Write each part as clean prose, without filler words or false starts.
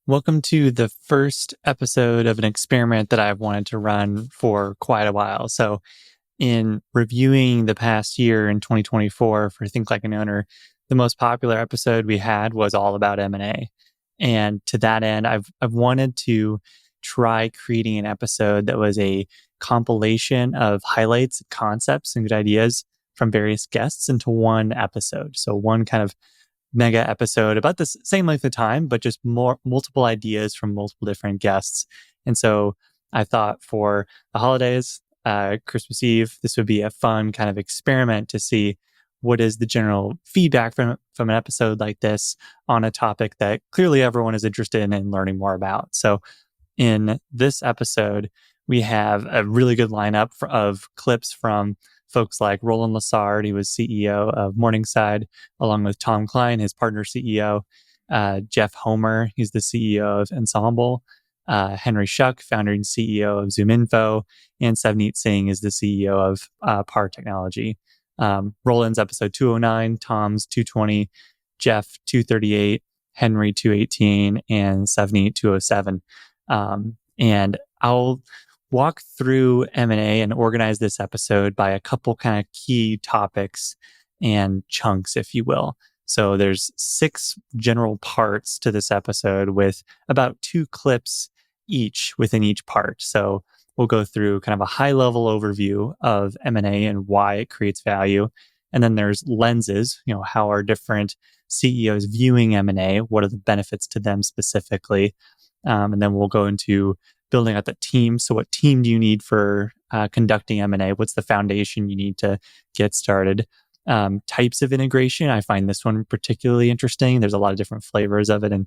Welcome to the first episode of an experiment that I've wanted to run for quite a while. So, in reviewing the past year in 2024 for Think Like an Owner, the most popular episode we had was all about M&A. And to that end, I've wanted to try creating an episode that was a compilation of highlights, concepts, and good ideas from various guests into one episode. So, one kind of mega episode about the same length of time, but just multiple ideas from multiple different guests. And so I thought for the holidays, Christmas Eve, this would be a fun kind of experiment to see what is the general feedback from an episode like this on a topic that clearly everyone is interested in learning more about. So in this episode, we have a really good lineup of clips from folks like Roland Lassard. He was CEO of Morningside, along with Tom Klein, his partner CEO, Jeff Homer, he's the CEO of Ensemble, Henry Schuck, founder and CEO of ZoomInfo, and Savneet Singh is the CEO of PAR Technology. Roland's episode 209, Tom's 220, Jeff 238, Henry 218, and Savneet 207. And I'll walk through M&A and organize this episode by a couple kind of key topics and chunks, if you will. So there's 6 general parts to this episode with about 2 clips each within each part. So we'll go through kind of a high level overview of M&A and why it creates value. And then there's lenses, how are different CEOs viewing M&A? What are the benefits to them specifically? And then we'll go into building out the team. So what team do you need for conducting M&A? What's the foundation you need to get started? Types of integration. I find this one particularly interesting. There's a lot of different flavors of it, and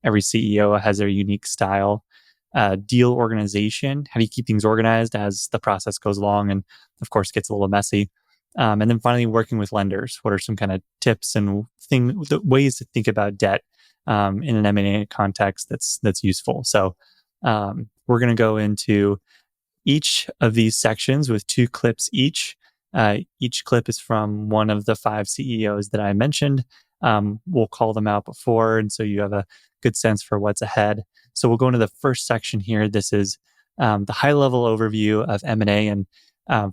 every CEO has their unique style. Deal organization. How do you keep things organized as the process goes along and, of course, gets a little messy? And then finally, working with lenders. What are some kind of tips and ways to think about debt in an M&A context that's useful? So we're going to go into each of these sections with 2 clips each. Each clip is from one of the 5 CEOs that I mentioned. We'll call them out before, and so you have a good sense for what's ahead. So we'll go into the first section here. This is the high-level overview of M&A, and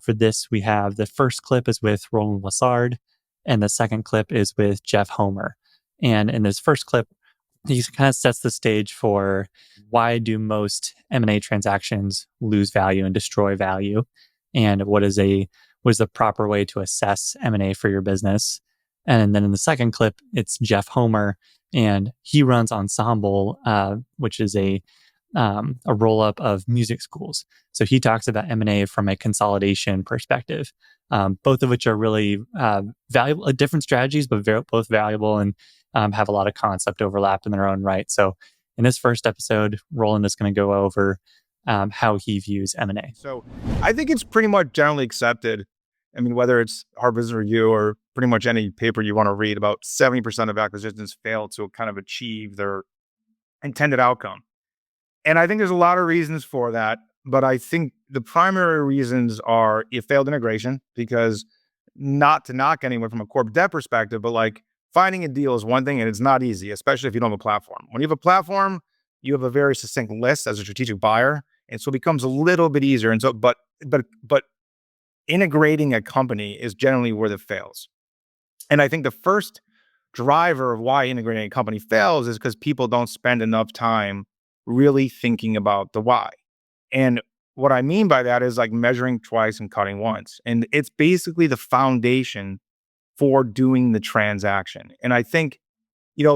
for this, we have the first clip is with Roland Lassard, and the second clip is with Jeff Homer. And in this first clip, he kind of sets the stage for why do most M&A transactions lose value and destroy value, and what is the proper way to assess M&A for your business. And then in the second clip, it's Jeff Homer, and he runs Ensemble, which is a roll-up of music schools. So he talks about M&A from a consolidation perspective, both of which are really valuable, different strategies, but both valuable and have a lot of concept overlap in their own right. So in this first episode, Roland is going to go over how he views M&A. So I think it's pretty much generally accepted. I mean, whether it's Harvard Business Review or pretty much any paper you want to read, about 70% of acquisitions fail to kind of achieve their intended outcome. And I think there's a lot of reasons for that. But I think the primary reasons are you failed integration, because not to knock anyone from a corporate debt perspective, but like finding a deal is one thing and it's not easy, especially if you don't have a platform. When you have a platform, you have a very succinct list as a strategic buyer. And so it becomes a little bit easier. And so, but integrating a company is generally where it fails. And I think the first driver of why integrating a company fails is because people don't spend enough time really thinking about the why. And what I mean by that is like measuring twice and cutting once. And it's basically the foundation for doing the transaction. And I think,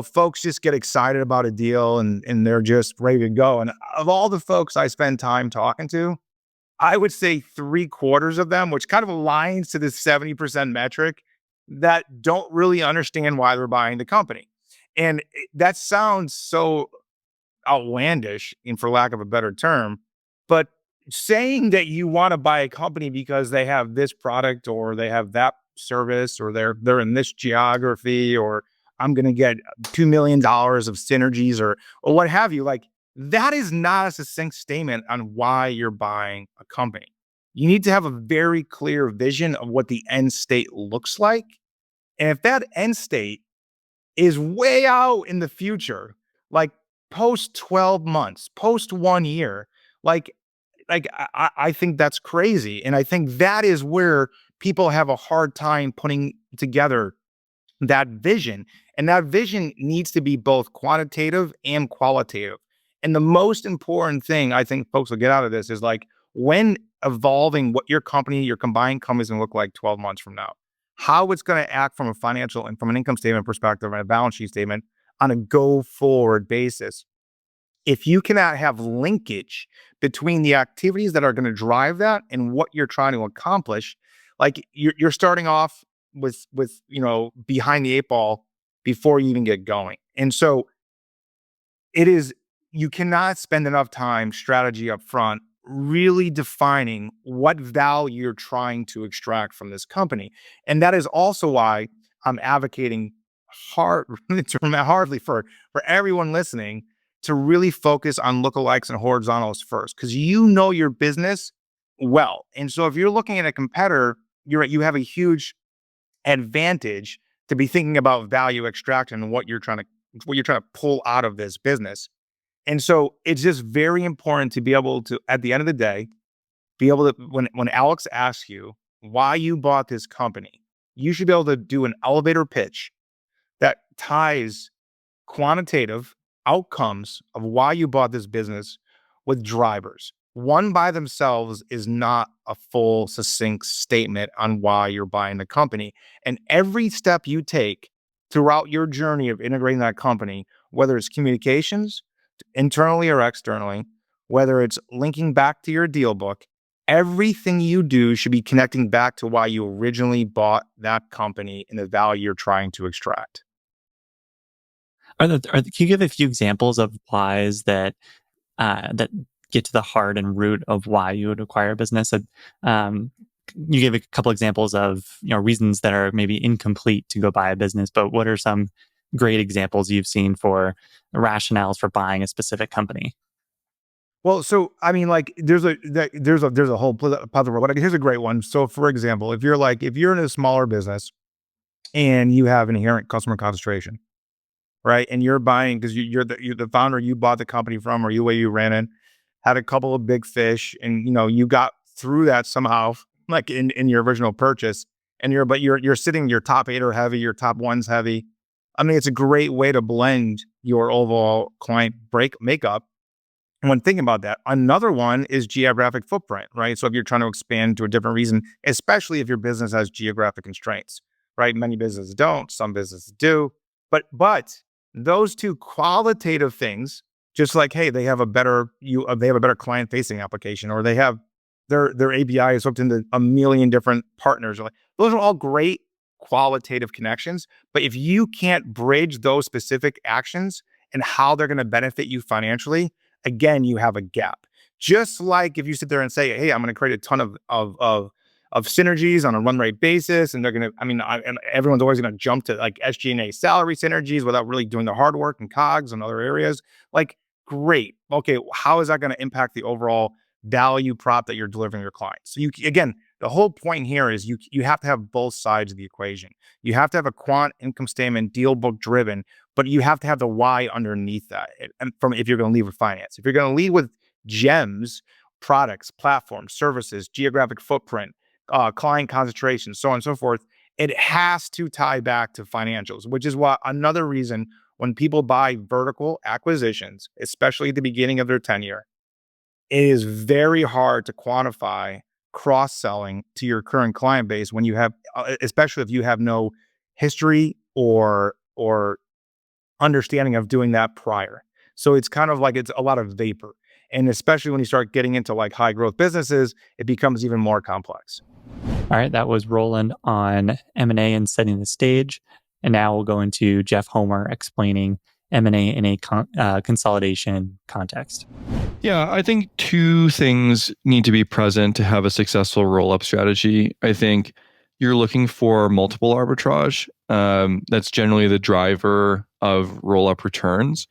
folks just get excited about a deal and they're just ready to go. And of all the folks I spend time talking to, I would say 3/4 of them, which kind of aligns to this 70% metric, that don't really understand why they're buying the company. And that sounds so outlandish, and for lack of a better term, but saying that you want to buy a company because they have this product or they have that service or they're in this geography, or I'm going to get $2 million of synergies or what have you, like that is not a succinct statement on why you're buying a company. You need to have a very clear vision of what the end state looks like. And if that end state is way out in the future, like post 12 months, post 1 year, like, I think that's crazy. And I think that is where people have a hard time putting together that vision. And that vision needs to be both quantitative and qualitative. And the most important thing I think folks will get out of this is like, when evolving what your company, your combined company is going to look like 12 months from now, how it's going to act from a financial and from an income statement perspective and a balance sheet statement on a go forward basis. If you cannot have linkage between the activities that are going to drive that and what you're trying to accomplish, like you're starting off with behind the eight ball before you even get going. And so it is, you cannot spend enough time strategy up front really defining what value you're trying to extract from this company. And that is also why I'm advocating hard hardly for everyone listening to really focus on lookalikes and horizontals first, because you know your business well. And so if you're looking at a competitor, you have a huge advantage to be thinking about value extraction and what you're trying to pull out of this business. And so it's just very important to be able to, at the end of the day, be able to, when Alex asks you why you bought this company, you should be able to do an elevator pitch that ties quantitative outcomes of why you bought this business with drivers. One by themselves is not a full, succinct statement on why you're buying the company. And every step you take throughout your journey of integrating that company, whether it's communications, internally or externally, whether it's linking back to your deal book, everything you do should be connecting back to why you originally bought that company and the value you're trying to extract. Can you give a few examples of whys that get to the heart and root of why you would acquire a business? Um, you gave a couple examples of reasons that are maybe incomplete to go buy a business, but what are some great examples you've seen for rationales for buying a specific company? Well, so I mean, like, there's a whole plethora. But here's a great one. So, for example, if you're in a smaller business and you have inherent customer concentration, right? And you're buying because you're the founder, you bought the company from, or you ran it, had a couple of big fish, and you got through that somehow, like in your original purchase, and you're sitting, your top eight are heavy, your top one's heavy. I mean, it's a great way to blend your overall client break makeup. And when thinking about that, another one is geographic footprint, right? So if you're trying to expand to a different reason, especially if your business has geographic constraints, right? Many businesses don't, some businesses do. But those two qualitative things, just like, hey, they have a better client facing application, or they have their API is hooked into a million different partners. Like, those are all great qualitative connections. But if you can't bridge those specific actions and how they're going to benefit you financially, again, you have a gap. Just like if you sit there and say, "Hey, I'm going to create a ton of synergies on a run rate basis," and they're going to, and everyone's always going to jump to like SG&A salary synergies without really doing the hard work and COGS and other areas. Like, great. Okay, how is that going to impact the overall value prop that you're delivering your clients? So again, the whole point here is you have to have both sides of the equation. You have to have a quant income statement, deal book driven, but you have to have the why underneath that. And from if you're going to lead with finance, if you're going to lead with gems, products, platforms, services, geographic footprint, client concentration, so on and so forth, it has to tie back to financials, which is why another reason when people buy vertical acquisitions, especially at the beginning of their tenure, it is very hard to quantify cross-selling to your current client base when you have, especially if you have no history or understanding of doing that prior. So it's kind of like it's a lot of vapor. And especially when you start getting into like high growth businesses, it becomes even more complex. All right, that was Roland on M&A and setting the stage. And now we'll go into Jeff Homer explaining M&A in a consolidation context. Yeah, I think two things need to be present to have a successful roll-up strategy. I think you're looking for multiple arbitrage. That's generally the driver of roll-up returns.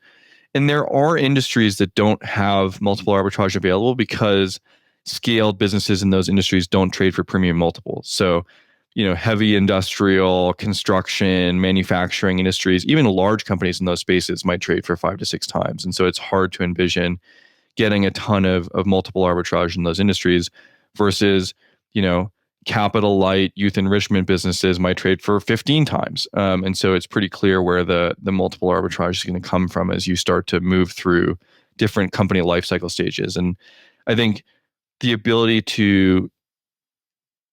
And there are industries that don't have multiple arbitrage available because scaled businesses in those industries don't trade for premium multiples. So heavy industrial, construction, manufacturing industries, even large companies in those spaces might trade for 5 to 6 times. And so it's hard to envision getting a ton of multiple arbitrage in those industries versus, capital light youth enrichment businesses might trade for 15 times. And so it's pretty clear where the multiple arbitrage is going to come from as you start to move through different company life cycle stages. And I think the ability to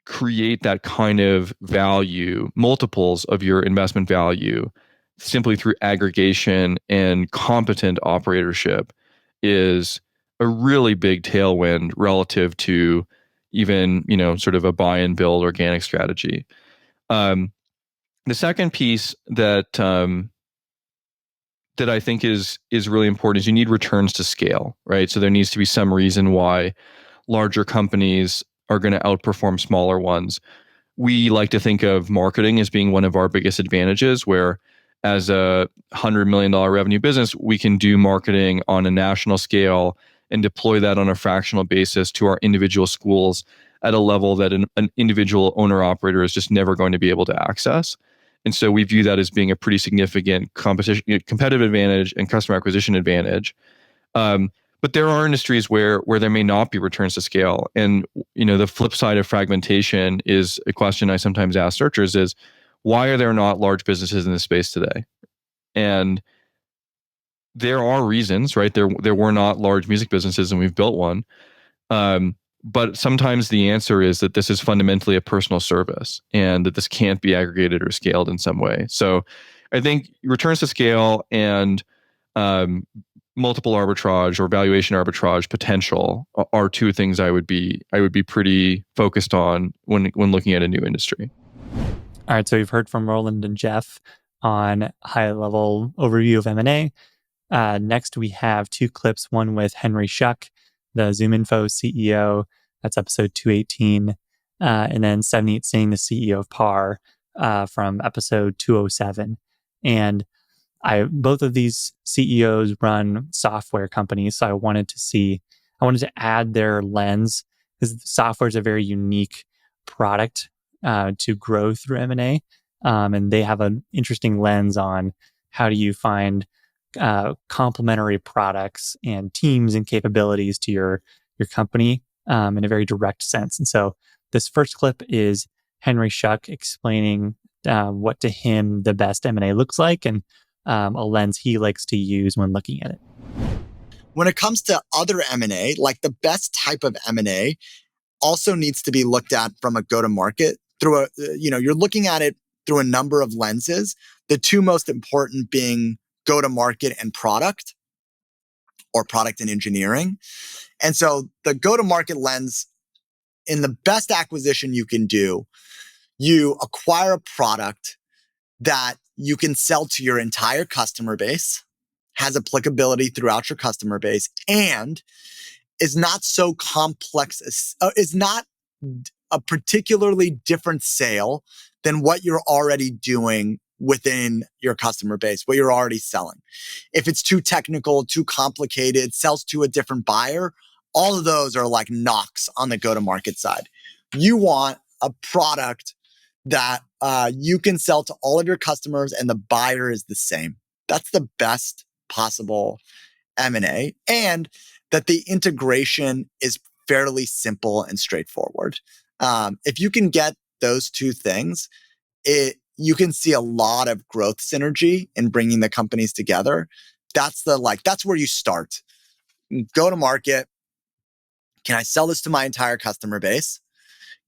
create that kind of value, multiples of your investment value, simply through aggregation and competent operatorship is a really big tailwind relative to even, sort of a buy and build organic strategy. The second piece that I think is really important is you need returns to scale, right? So there needs to be some reason why larger companies are going to outperform smaller ones. We like to think of marketing as being one of our biggest advantages, where as a $100 million revenue business, we can do marketing on a national scale and deploy that on a fractional basis to our individual schools at a level that an individual owner operator is just never going to be able to access. And so we view that as being a pretty significant competitive advantage and customer acquisition advantage. But there are industries where there may not be returns to scale. And the flip side of fragmentation is a question I sometimes ask searchers is, why are there not large businesses in this space today? And there are reasons, right? There were not large music businesses, and we've built one. But sometimes the answer is that this is fundamentally a personal service and that this can't be aggregated or scaled in some way. So I think returns to scale and multiple arbitrage or valuation arbitrage potential are two things I would be pretty focused on when looking at a new industry. All right, so you've heard from Roland and Jeff on high-level overview of M&A. Next, we have 2 clips, one with Henry Schuck, the ZoomInfo CEO. That's episode 218. And then Savneet Singh, the CEO of PAR, from episode 207. And both of these CEOs run software companies, so I wanted to add their lens, because software is a very unique product to grow through M&A, and they have an interesting lens on how do you find complementary products and teams and capabilities to your company in a very direct sense. And so this first clip is Henry Schuck explaining what to him the best M&A looks like, and a lens he likes to use when looking at it. When it comes to other M&A, like the best type of M&A also needs to be looked at from a go-to-market through you're looking at it through a number of lenses. The 2 most important being go-to-market and product, or product and engineering. And so the go-to-market lens, in the best acquisition you can do, you acquire a product that you can sell to your entire customer base, has applicability throughout your customer base, and is not so complex, is not a particularly different sale than what you're already doing within your customer base, what you're already selling. If it's too technical, too complicated, sells to a different buyer, all of those are like knocks on the go-to-market side. You want a product that you can sell to all of your customers and the buyer is the same. That's the best possible M&A, and that the integration is fairly simple and straightforward. If you can get those 2 things, you can see a lot of growth synergy in bringing the companies together. That's where you start. Go to market. Can I sell this to my entire customer base?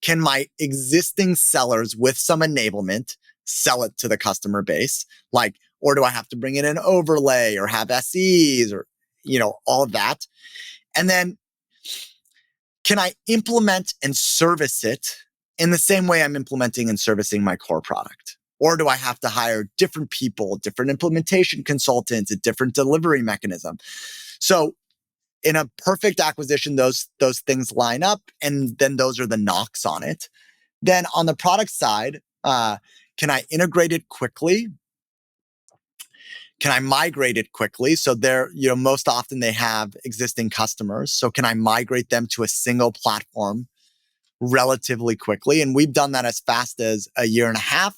Can my existing sellers with some enablement sell it to the customer base? Or do I have to bring in an overlay or have SEs or, all of that? And then can I implement and service it in the same way I'm implementing and servicing my core product? Or do I have to hire different people, different implementation consultants, a different delivery mechanism? So in a perfect acquisition, those things line up, and then those are the knocks on it. Then on the product side, can I integrate it quickly? Can I migrate it quickly? So most often they have existing customers. So can I migrate them to a single platform relatively quickly. And we've done that as fast as a year and a half,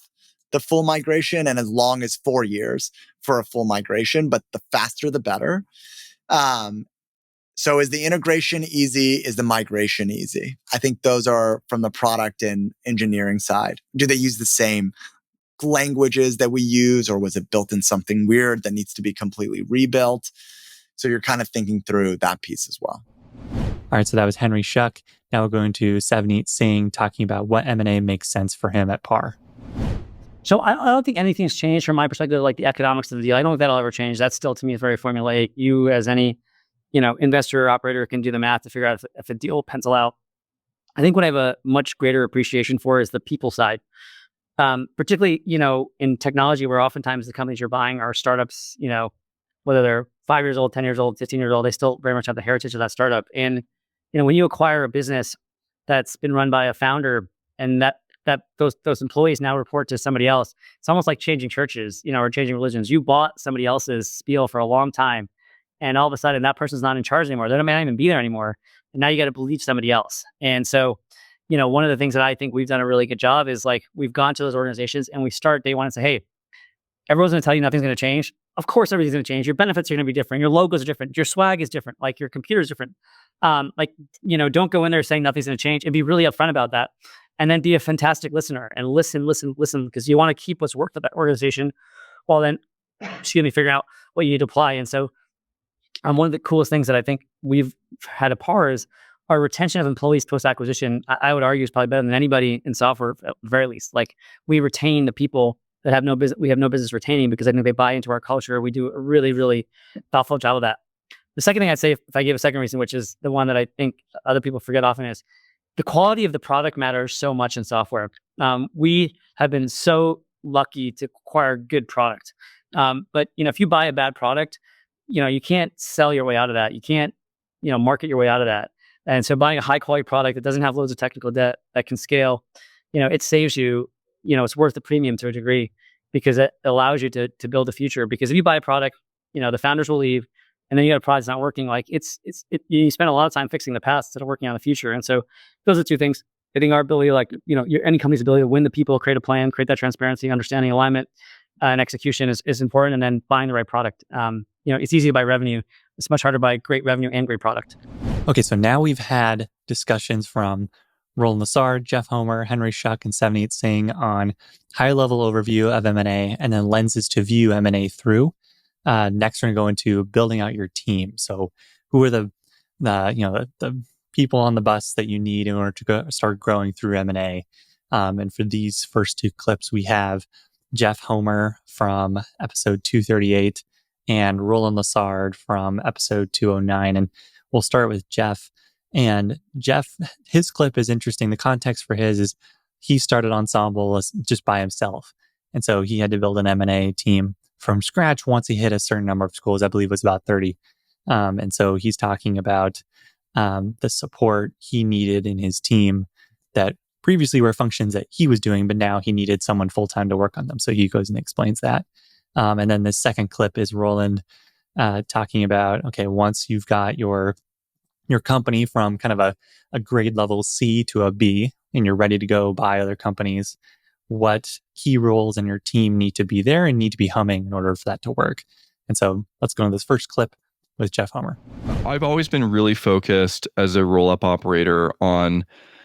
the full migration, and as long as 4 years for a full migration, but the faster, the better. So is the integration easy? Is the migration easy? I think those are from the product and engineering side. Do they use the same languages that we use, or was it built in something weird that needs to be completely rebuilt? So you're kind of thinking through that piece as well. All right, so that was Henry Schuck. Now we're going to Savneet Singh talking about what M&A makes sense for him at PAR. So I don't think anything's changed from my perspective, like the economics of the deal. I don't think that'll ever change. That's still, to me, is very formulaic. You, as any, investor or operator, can do the math to figure out if a deal will pencil out. I think what I have a much greater appreciation for is the people side. Particularly, in technology, where oftentimes the companies you're buying are startups, whether they're 5 years old, 10 years old, 15 years old, they still very much have the heritage of that startup. And, when you acquire a business that's been run by a founder and that those employees now report to somebody else, it's almost like changing churches, or changing religions. You bought somebody else's spiel for a long time, and all of a sudden that person's not in charge anymore. They may not even be there anymore. And now you got to believe somebody else. And so, one of the things that I think we've done a really good job is, like, we've gone to those organizations and we start day one and say, hey, everyone's going to tell you nothing's going to change. Of course, everything's going to change. Your benefits are going to be different. Your logos are different. Your swag is different. Like, your computer's different. Don't go in there saying nothing's going to change, and be really upfront about that. And then be a fantastic listener and listen, because you want to keep what's worked for that organization while then, figuring out what you need to apply. And so, one of the coolest things that I think we've had at PAR is our retention of employees post-acquisition. I would argue is probably better than anybody in software, at the very least. Like, we retain the people that have no business. We have no business retaining, because I think they buy into our culture. We do a really, really thoughtful job of that. The second thing I'd say, if I give a second reason, which is the one that I think other people forget often, is the quality of the product matters so much in software. We have been so lucky to acquire good product. But if you buy a bad product, you can't sell your way out of that. You can't, market your way out of that. And so buying a high quality product that doesn't have loads of technical debt, that can scale, it saves you, it's worth the premium to a degree, because it allows you to build a future. Because if you buy a product, the founders will leave, and then you got a product that's not working. Like, you spend a lot of time fixing the past instead of working on the future. And so those are two things. I think our ability, any company's ability to win the people, create a plan, create that transparency, understanding alignment, and execution is important. And then buying the right product. It's easy to buy revenue. It's much harder to buy great revenue and great product. Okay, so now we've had discussions from Roland Lassard, Jeff Homer, Henry Schuck, and Savneet Singh on high-level overview of M&A, and then lenses to view M&A through. Next, we're going to go into building out your team. So, who are the people on the bus that you need in order to start growing through M&A? And for these first two clips, we have Jeff Homer from episode 238 and Roland Lassard from episode 209. And we'll start with Jeff. And Jeff, his clip is interesting. The context for his is he started Ensemble just by himself. And so he had to build an M&A team from scratch once he hit a certain number of schools. I believe it was about 30. And so he's talking about the support he needed in his team that previously were functions that he was doing, but now he needed someone full-time to work on them. So he goes and explains that. And then the second clip is Roland talking about, okay, once you've got your company from kind of a grade level C to a B, and you're ready to go buy other companies, what key roles in your team need to be there and need to be humming in order for that to work. And so let's go into this first clip with Jeff Homer. I've always been really focused as a roll-up operator on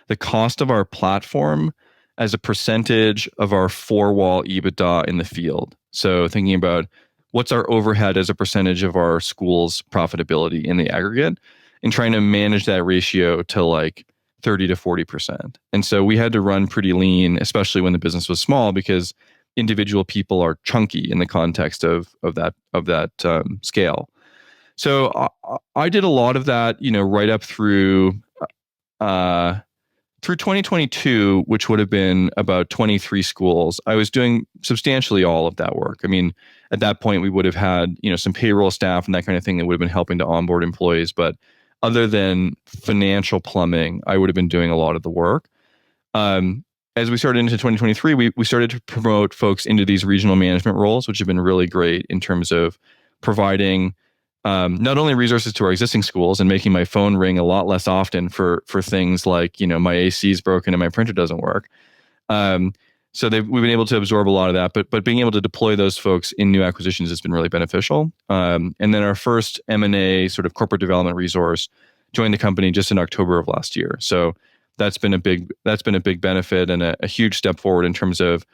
the cost of our platform as a percentage of our four-wall EBITDA in the field. So thinking about what's our overhead as a percentage of our school's profitability in the aggregate, and trying to manage that ratio to like 30 to 40%. And so we had to run pretty lean, especially when the business was small, because individual people are chunky in the context of that scale. So I did a lot of that, right up through 2022, which would have been about 23 schools. I was doing substantially all of that work. I mean, at that point, we would have had, some payroll staff and that kind of thing that would have been helping to onboard employees. But other than financial plumbing, I would have been doing a lot of the work. As we started into 2023, we started to promote folks into these regional management roles, which have been really great in terms of providing not only resources to our existing schools and making my phone ring a lot less often for things like, my AC is broken and my printer doesn't work. So we've been able to absorb a lot of that, but being able to deploy those folks in new acquisitions has been really beneficial. And then our first M&A sort of corporate development resource joined the company just in October of last year. So that's been a big benefit and a huge step forward in terms of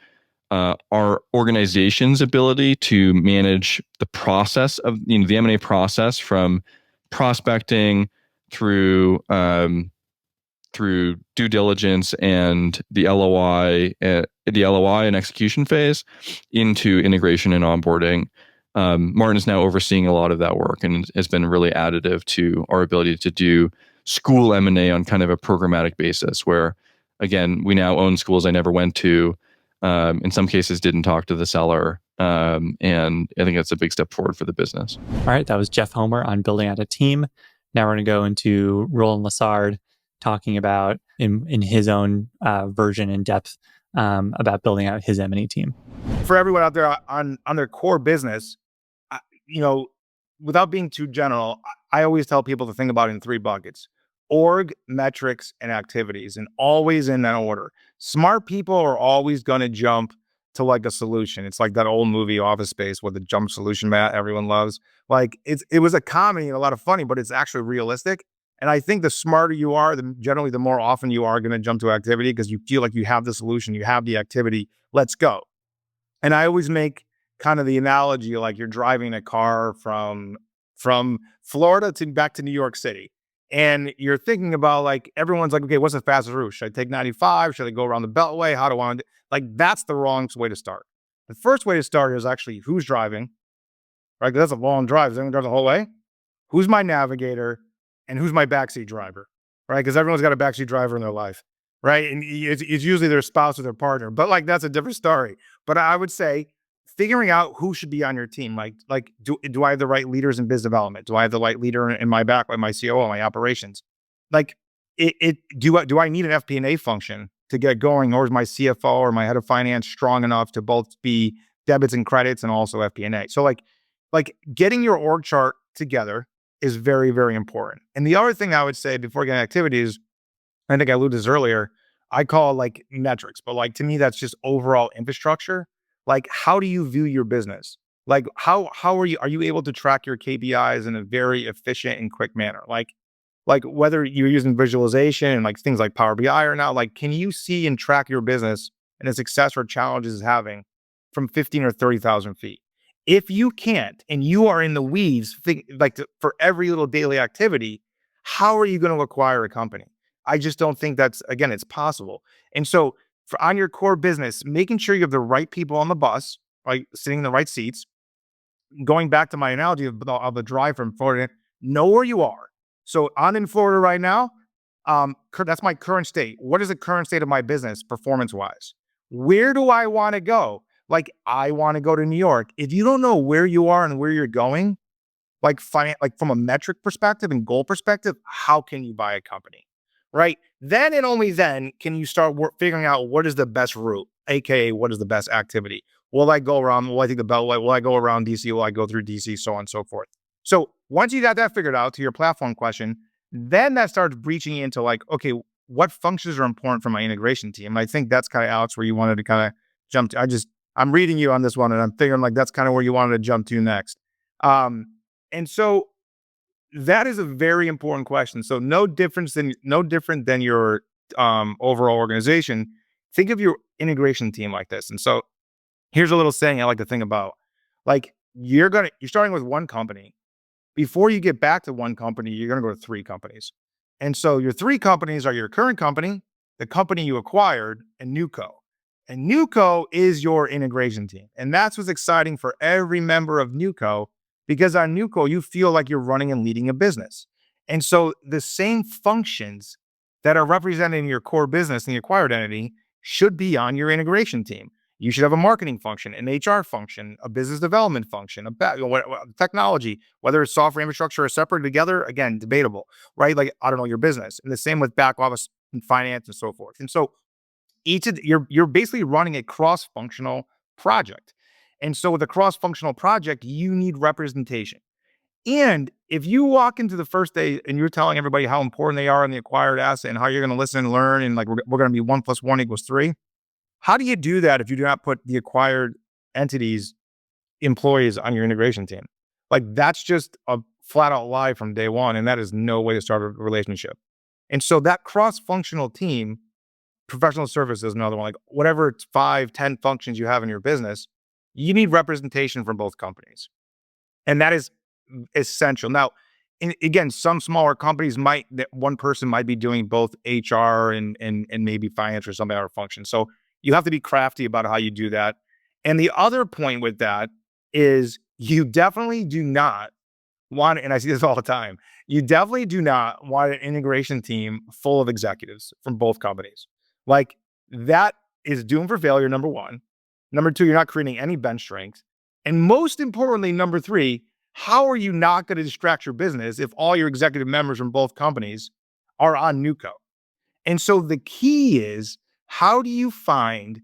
our organization's ability to manage the process of the M&A process from prospecting through due diligence and the LOI and execution phase into integration and onboarding. Martin is now overseeing a lot of that work and has been really additive to our ability to do school M&A on kind of a programmatic basis where, again, we now own schools I never went to, in some cases didn't talk to the seller. And I think that's a big step forward for the business. All right, that was Jeff Homer on building out a team. Now we're going to go into Roland Lassard talking about in his own version in depth about building out his M&A team. For everyone out there on their core business, without being too general, I always tell people to think about it in 3 buckets: org, metrics, and activities, and always in that order. Smart people are always going to jump to like a solution. It's like that old movie Office Space with the jump solution mat everyone loves. Like it was a comedy and a lot of funny, but it's actually realistic. And I think the smarter you are, generally the more often you are going to jump to activity because you feel like you have the solution, you have the activity, let's go. And I always make kind of the analogy like you're driving a car from Florida to back to New York City. And you're thinking about like, everyone's like, okay, what's the fastest route? Should I take 95? Should I go around the Beltway? How do I want to, like, that's the wrong way to start. The first way to start is actually who's driving, right? 'Cause that's a long drive. Is anyone drive the whole way? Who's my navigator and who's my backseat driver, right? Because everyone's got a backseat driver in their life, right? And it's usually their spouse or their partner, but like, that's a different story. But I would say figuring out who should be on your team. Like, do I have the right leaders in business development? Do I have the right leader in my back, like my COO, my operations? Like, do I need an FP&A function to get going, or is my CFO or my head of finance strong enough to both be debits and credits and also FP&A? So like getting your org chart together is very, very important. And the other thing I would say before getting activities, I think I alluded to this earlier, I call like metrics, but like to me, that's just overall infrastructure. Like, how do you view your business? Like, how are you able to track your KPIs in a very efficient and quick manner? Like whether you're using visualization and like things like Power BI or not, like, can you see and track your business and the success or challenges it's having from 15 or 30,000 feet? If you can't, and you are in the weeds, for every little daily activity, how are you going to acquire a company? I just don't think again, it's possible. And so on your core business, making sure you have the right people on the bus, right, sitting in the right seats, going back to my analogy of the drive from Florida, know where you are. So I'm in Florida right now. That's my current state. What is the current state of my business performance-wise? Where do I want to go? Like, I want to go to New York. If you don't know where you are and where you're going, like from a metric perspective and goal perspective, how can you buy a company? Right? Then and only then can you start figuring out what is the best route, aka what is the best activity. Will I go around? Will I take the Beltway? Will I go around DC? Will I go through DC? So on and so forth. So once you got that figured out, to your platform question, then that starts breaching into like, okay, what functions are important for my integration team? And I think that's kind of, Alex, where you wanted to kind of jump to. I'm reading you on this one and I'm figuring like that's kind of where you wanted to jump to next. And so that is a very important question. So no different than your overall organization. Think of your integration team like this. And so here's a little saying I like to think about. Like, you're starting with one company. Before you get back to one company, you're going to go to 3 companies. And so your 3 companies are your current company, the company you acquired, and NewCo. And NewCo is your integration team. And that's what's exciting for every member of NewCo, because on NewCo, you feel like you're running and leading a business. And so the same functions that are represented in your core business and the acquired entity should be on your integration team. You should have a marketing function, an HR function, a business development function, technology, whether it's software infrastructure or separate together, again, debatable, right? Like, I don't know, your business. And the same with back office and finance and so forth. And so you're basically running a cross-functional project. And so with a cross-functional project, you need representation. And if you walk into the first day and you're telling everybody how important they are in the acquired asset and how you're going to listen and learn, and like we're going to be 1+1 = 3, how do you do that if you do not put the acquired entities employees on your integration team? Like that's just a flat out lie from day one, and that is no way to start a relationship. And so that cross-functional team, professional services is another one, like whatever it's 5, 10 functions you have in your business, you need representation from both companies. And that is essential. Now, again, some smaller companies that one person might be doing both HR and maybe finance or some other function. So you have to be crafty about how you do that. And the other point with that is you definitely do not want, and I see this all the time, you definitely do not want an integration team full of executives from both companies. Like that is doomed for failure, number one. Number two, you're not creating any bench strength. And most importantly, number three, how are you not going to distract your business if all your executive members from both companies are on NewCo? And so the key is, how do you find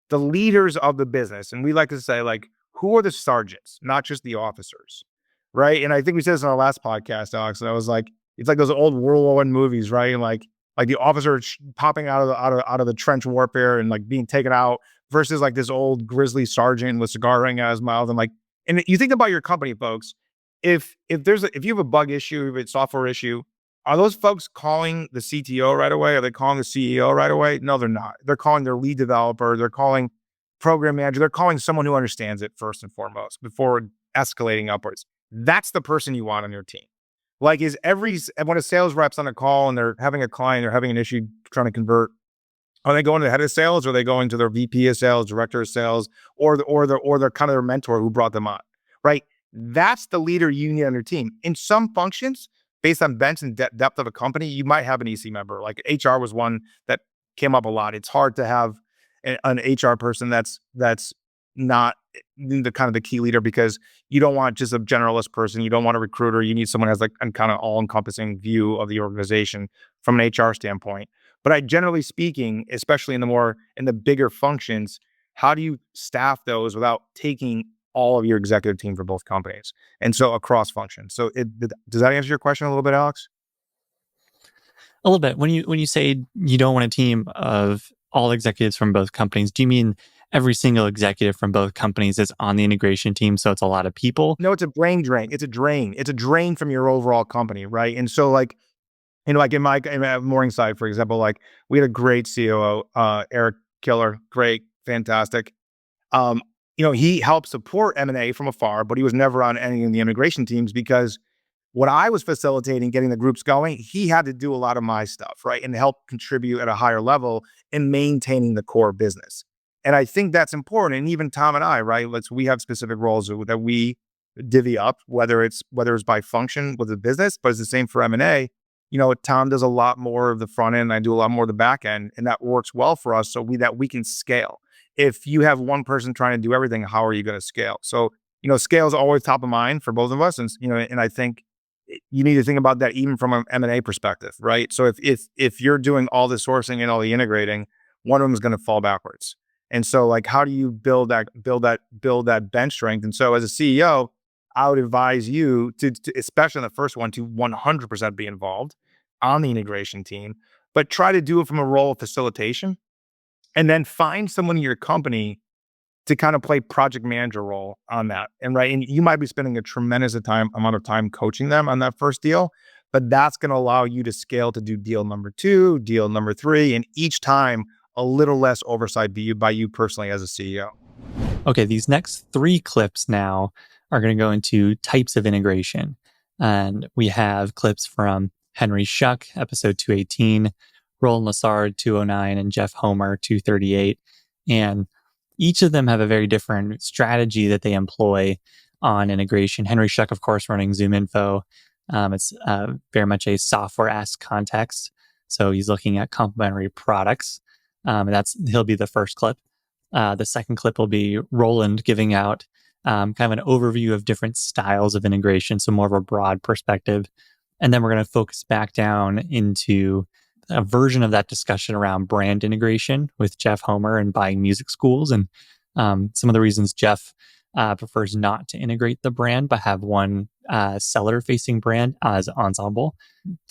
the leaders of the business? And we like to say, like, who are the sergeants, not just the officers, right? And I think we said this in our last podcast, Alex, and I was like, it's like those old World War I movies, right? And like the officer popping out of the trench warfare and like being taken out versus like this old grizzly sergeant with cigar ring out his mouth. And like, and you think about your company, folks, if you have a bug issue, if it's a software issue, are those folks calling the CTO right away? Are they calling the CEO right away? No, they're not. They're calling their lead developer. They're calling program manager. They're calling someone who understands it first and foremost before escalating upwards. That's the person you want on your team. Like when a sales rep's on a call and they're having a client, they're having an issue trying to convert, are they going to the head of sales, or are they going to their VP of sales, director of sales, or they're kind of their mentor who brought them on, right? That's the leader you need on your team. In some functions, based on bench and depth of a company, you might have an EC member. Like HR was one that came up a lot. It's hard to have an HR person that's not the kind of the key leader, because you don't want just a generalist person. You don't want a recruiter. You need someone who has like a kind of all-encompassing view of the organization from an HR standpoint. But generally speaking, especially in the bigger functions, how do you staff those without taking all of your executive team for both companies? And so across functions. So does that answer your question a little bit, Alex? A little bit. When you say you don't want a team of all executives from both companies, do you mean every single executive from both companies is on the integration team, so it's a lot of people? No, it's a brain drain. It's a drain. It's a drain from your overall company, right? And so like, like in Morningside, for example, like we had a great COO, Eric Killer, great, fantastic. He helped support M&A from afar, but he was never on any of the integration teams, because what I was facilitating, getting the groups going, he had to do a lot of my stuff, right? And help contribute at a higher level in maintaining the core business. And I think that's important. And even Tom and I, right? We have specific roles that we divvy up, whether it's by function with the business, but it's the same for M&A. Tom does a lot more of the front end, I do a lot more of the back end, and that works well for us, so we can scale. If you have one person trying to do everything, how are you going to scale? So, scale is always top of mind for both of us. And, and I think you need to think about that even from an M&A perspective, right? So if you're doing all the sourcing and all the integrating, one of them is going to fall backwards. And so like, how do you build that bench strength? And so as a CEO, I would advise you to especially in the first one, to 100% be involved on the integration team, but try to do it from a role of facilitation, and then find someone in your company to kind of play project manager role on that. And you might be spending a tremendous amount of time coaching them on that first deal, but that's going to allow you to scale to do deal number 2, deal number 3, and each time a little less oversight by you personally as a CEO. Okay, these next 3 clips now are going to go into types of integration. And we have clips from Henry Schuck, episode 218, Roland Lassard, 209, and Jeff Homer, 238. And each of them have a very different strategy that they employ on integration. Henry Schuck, of course, running ZoomInfo. It's very much a software-esque context. So he's looking at complementary products. He'll be the first clip. The second clip will be Roland giving out kind of an overview of different styles of integration, so more of a broad perspective. And then we're going to focus back down into a version of that discussion around brand integration with Jeff Homer and buying music schools, and some of the reasons Jeff prefers not to integrate the brand, but have one seller-facing brand as Ensemble.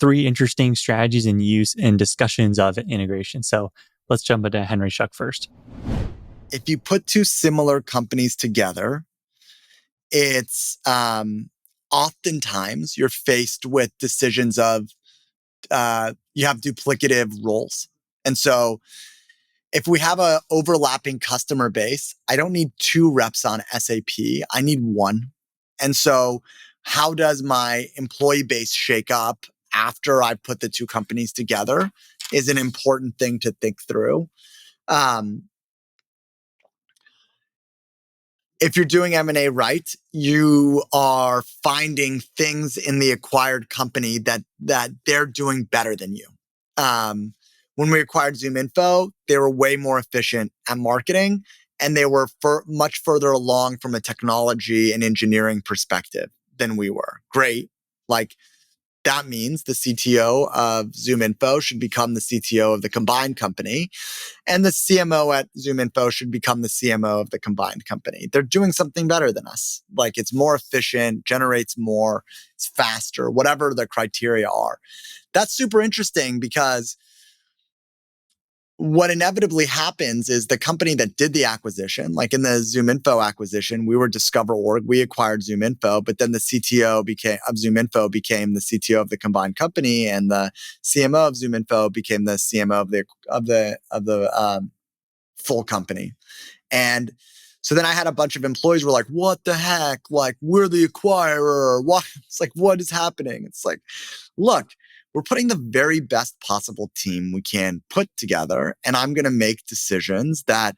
3 interesting strategies in use and discussions of integration. So let's jump into Henry Schuck first. If you put 2 similar companies together, it's oftentimes you're faced with decisions of you have duplicative roles. And so if we have a overlapping customer base, I don't need 2 reps on SAP. I need 1. And so how does my employee base shake up after I put the 2 companies together is an important thing to think through. If you're doing M&A right, you are finding things in the acquired company that they're doing better than you. When we acquired ZoomInfo, they were way more efficient at marketing, and they were much further along from a technology and engineering perspective than we were. Great. Like, that means the CTO of ZoomInfo should become the CTO of the combined company, and the CMO at ZoomInfo should become the CMO of the combined company. They're doing something better than us. Like, it's more efficient, generates more, it's faster, whatever the criteria are. That's super interesting because what inevitably happens is the company that did the acquisition, like in the ZoomInfo acquisition, we were Discover.org, we acquired ZoomInfo, but then the CTO of ZoomInfo became the CTO of the combined company, and the CMO of ZoomInfo became the CMO of the full company. And so then I had a bunch of employees who were like, what the heck? Like, we're the acquirer. What? It's like, what is happening? It's like, look, we're putting the very best possible team we can put together, and I'm going to make decisions that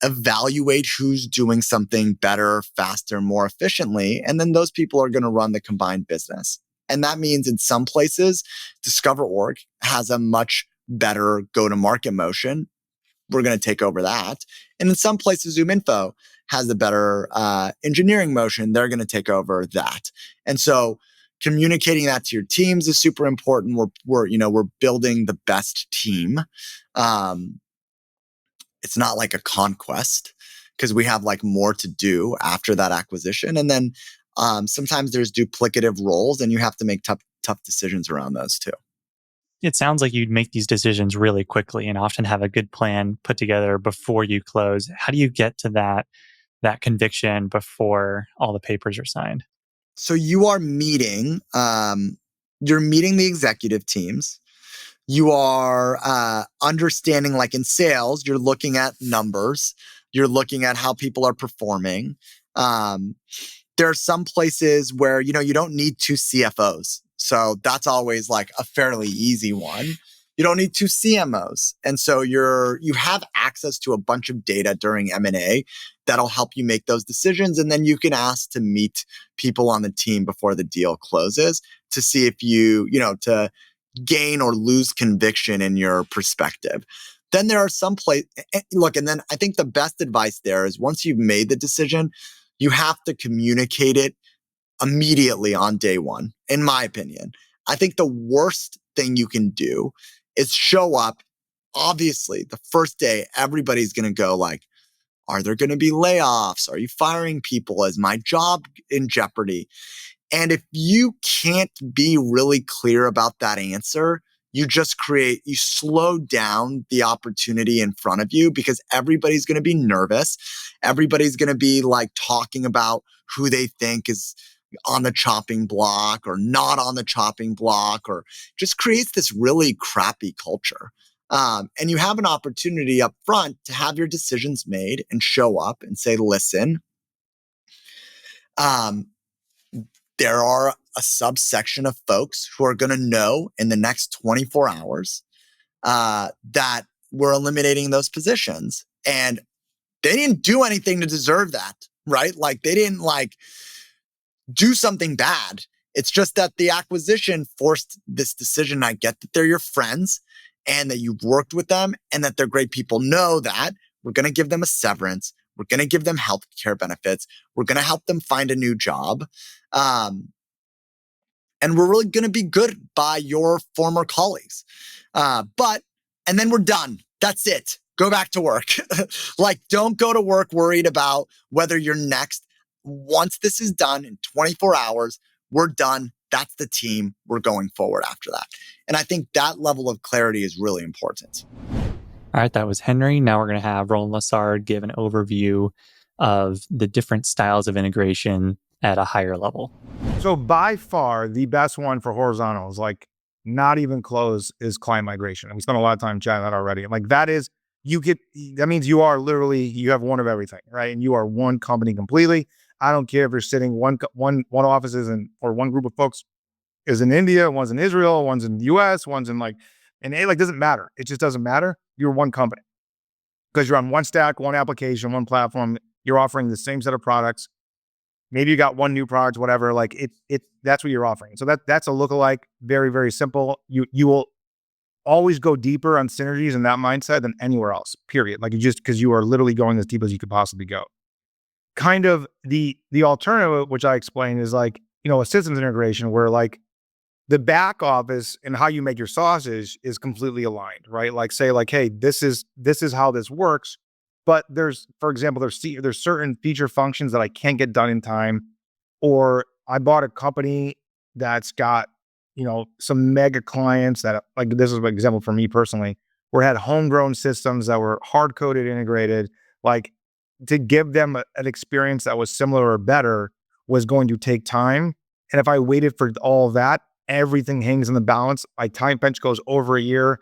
evaluate who's doing something better, faster, more efficiently, and then those people are going to run the combined business. And that means in some places, Discover.org has a much better go-to-market motion. We're going to take over that. And in some places, ZoomInfo has a better engineering motion. They're going to take over that. And so communicating that to your teams is super important. We're building the best team. It's not like a conquest because we have like more to do after that acquisition. And then sometimes there's duplicative roles, and you have to make tough decisions around those too. It sounds like you'd make these decisions really quickly and often have a good plan put together before you close. How do you get to that conviction before all the papers are signed? So you are meeting, you're meeting the executive teams. You are understanding, like in sales, you're looking at numbers. You're looking at how people are performing. There are some places where, you don't need 2 CFOs. So that's always like a fairly easy one. You don't need 2 CMOs. And so you have access to a bunch of data during M&A that'll help you make those decisions. And then you can ask to meet people on the team before the deal closes to see if to gain or lose conviction in your perspective. Then there are some and then I think the best advice there is once you've made the decision, you have to communicate it immediately on day one, in my opinion. I think the worst thing you can do is show up. Obviously, the first day, everybody's going to go like, are there going to be layoffs? Are you firing people? Is my job in jeopardy? And if you can't be really clear about that answer, you slow down the opportunity in front of you because everybody's going to be nervous. Everybody's going to be like talking about who they think is on the chopping block or not on the chopping block, or just creates this really crappy culture. And you have an opportunity up front to have your decisions made and show up and say, listen, there are a subsection of folks who are going to know in the next 24 hours that we're eliminating those positions. And they didn't do anything to deserve that, right? Like they didn't do something bad. It's just that the acquisition forced this decision. I get that they're your friends and that you've worked with them and that they're great people. Know that we're going to give them a severance. We're going to give them health care benefits. We're going to help them find a new job. And we're really going to be good by your former colleagues. And then we're done. That's it. Go back to work. Don't go to work worried about whether your next once this is done in 24 hours, we're done. That's the team. We're going forward after that. And I think that level of clarity is really important. All right, that was Henry. Now we're going to have Roland Lessard give an overview of the different styles of integration at a higher level. So by far, the best one for horizontals, like not even close, is client migration. And we spent a lot of time chatting that already. Like that means you are literally, you have one of everything, right? And you are one company completely. I don't care if you're sitting one office or one group of folks is in India, one's in Israel, one's in the US, one's in doesn't matter. It just doesn't matter. You're one company because you're on one stack, one application, one platform. You're offering the same set of products. Maybe you got one new product, whatever. Like that's what you're offering. So that's a lookalike. Very, very simple. You will always go deeper on synergies in that mindset than anywhere else. Period. Like because you are literally going as deep as you could possibly go. Kind of the alternative, which I explained, is like, a systems integration where like the back office and how you make your sausage is completely aligned, right? Like say like, hey, this is how this works. But for example, there's certain feature functions that I can't get done in time, or I bought a company that's got, some mega clients that, like, this is an example for me personally, where I had homegrown systems that were hard coded, integrated, like to give them an experience that was similar or better was going to take time. And if I waited for all that, everything hangs in the balance. My time bench goes over a year.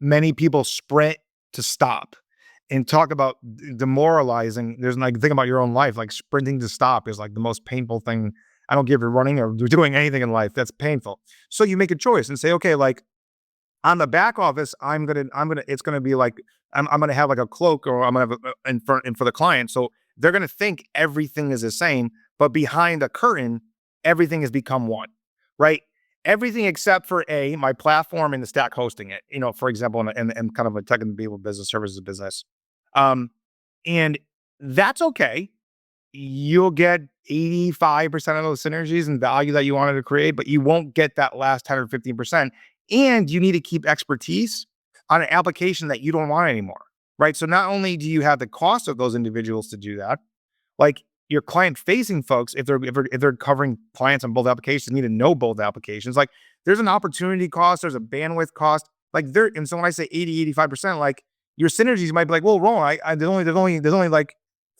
Many people sprint to stop. And talk about demoralizing. There's like, think about your own life, like sprinting to stop is like the most painful thing. I don't care if you're running or doing anything in life, that's painful. So you make a choice and say, okay, like on the back office, it's gonna be like, I'm gonna have like a cloak, or I'm gonna have in for the client. So they're gonna think everything is the same, but behind the curtain, everything has become one, right? Everything except for my platform and the stack hosting it, for example, and kind of a tech and people business, services business. And that's okay. You'll get 85% of those synergies and value that you wanted to create, but you won't get that last 10 or 15%. And you need to keep expertise on an application that you don't want anymore, right? So not only do you have the cost of those individuals to do that, like your client-facing folks, if they're covering clients on both applications, need to know both applications. Like there's an opportunity cost, there's a bandwidth cost. And so when I say 80-85%, like your synergies might be like, well, wrong. There's only like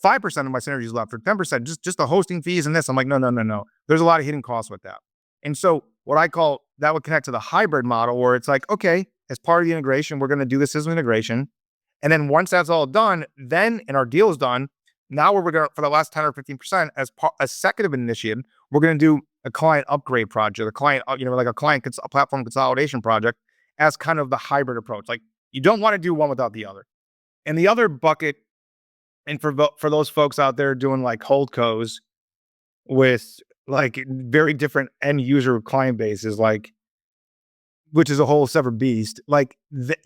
5% of my synergies left, or 10%, just the hosting fees and this. I'm like, no. There's a lot of hidden costs with that. And so what I call that would connect to the hybrid model, where it's like, okay, as part of the integration, we're going to do the system integration. And then once that's all done, and our deal is done, now we're going to, for the last 10 or 15%, as second initiative, we're going to do a client upgrade project, a platform consolidation project, as kind of the hybrid approach. Like you don't want to do one without the other. And the other bucket, and for those folks out there doing like holdcos with like very different end user client bases, like, which is a whole separate beast. Like, if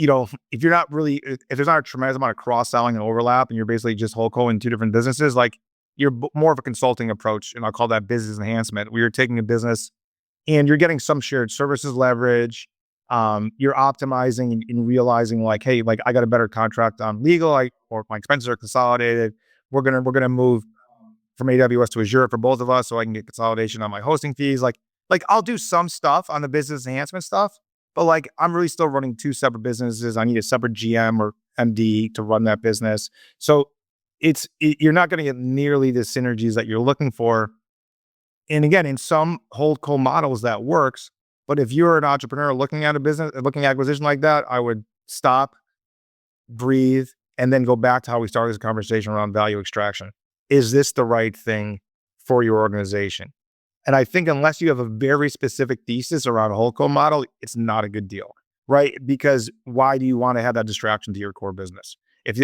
there's not a tremendous amount of cross-selling and overlap, and you're basically just holdco in two different businesses, like you're more of a consulting approach, and I'll call that business enhancement, where you're taking a business and you're getting some shared services leverage. You're optimizing and realizing like, hey, like I got a better contract on legal, or my expenses are consolidated. We're gonna move from AWS to Azure for both of us, so I can get consolidation on my hosting fees. Like I'll do some stuff on the business enhancement stuff, but like I'm really still running two separate businesses. I need a separate GM or MD to run that business. So you're not going to get nearly the synergies that you're looking for. And again, in some holdco models that works. But if you're an entrepreneur looking at acquisition like that, I would stop, breathe, and then go back to how we started this conversation around value extraction. Is this the right thing for your organization? And I think unless you have a very specific thesis around a holdco model, it's not a good deal, right? Because why do you want to have that distraction to your core business? If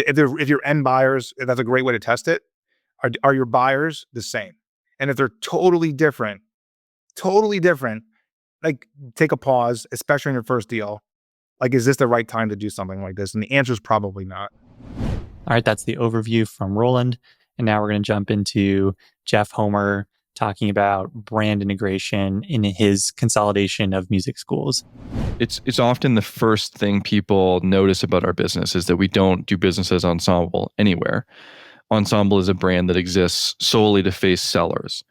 your end buyers, that's a great way to test it. Are your buyers the same? And if they're totally different, like take a pause, especially in your first deal. Like, is this the right time to do something like this? And the answer is probably not. All right, that's the overview from Roland. And now we're going to jump into Jeff Homer talking about brand integration in his consolidation of music schools. It's often the first thing people notice about our business is that we don't do business as ensemble anywhere. Ensemble is a brand that exists solely to face sellers.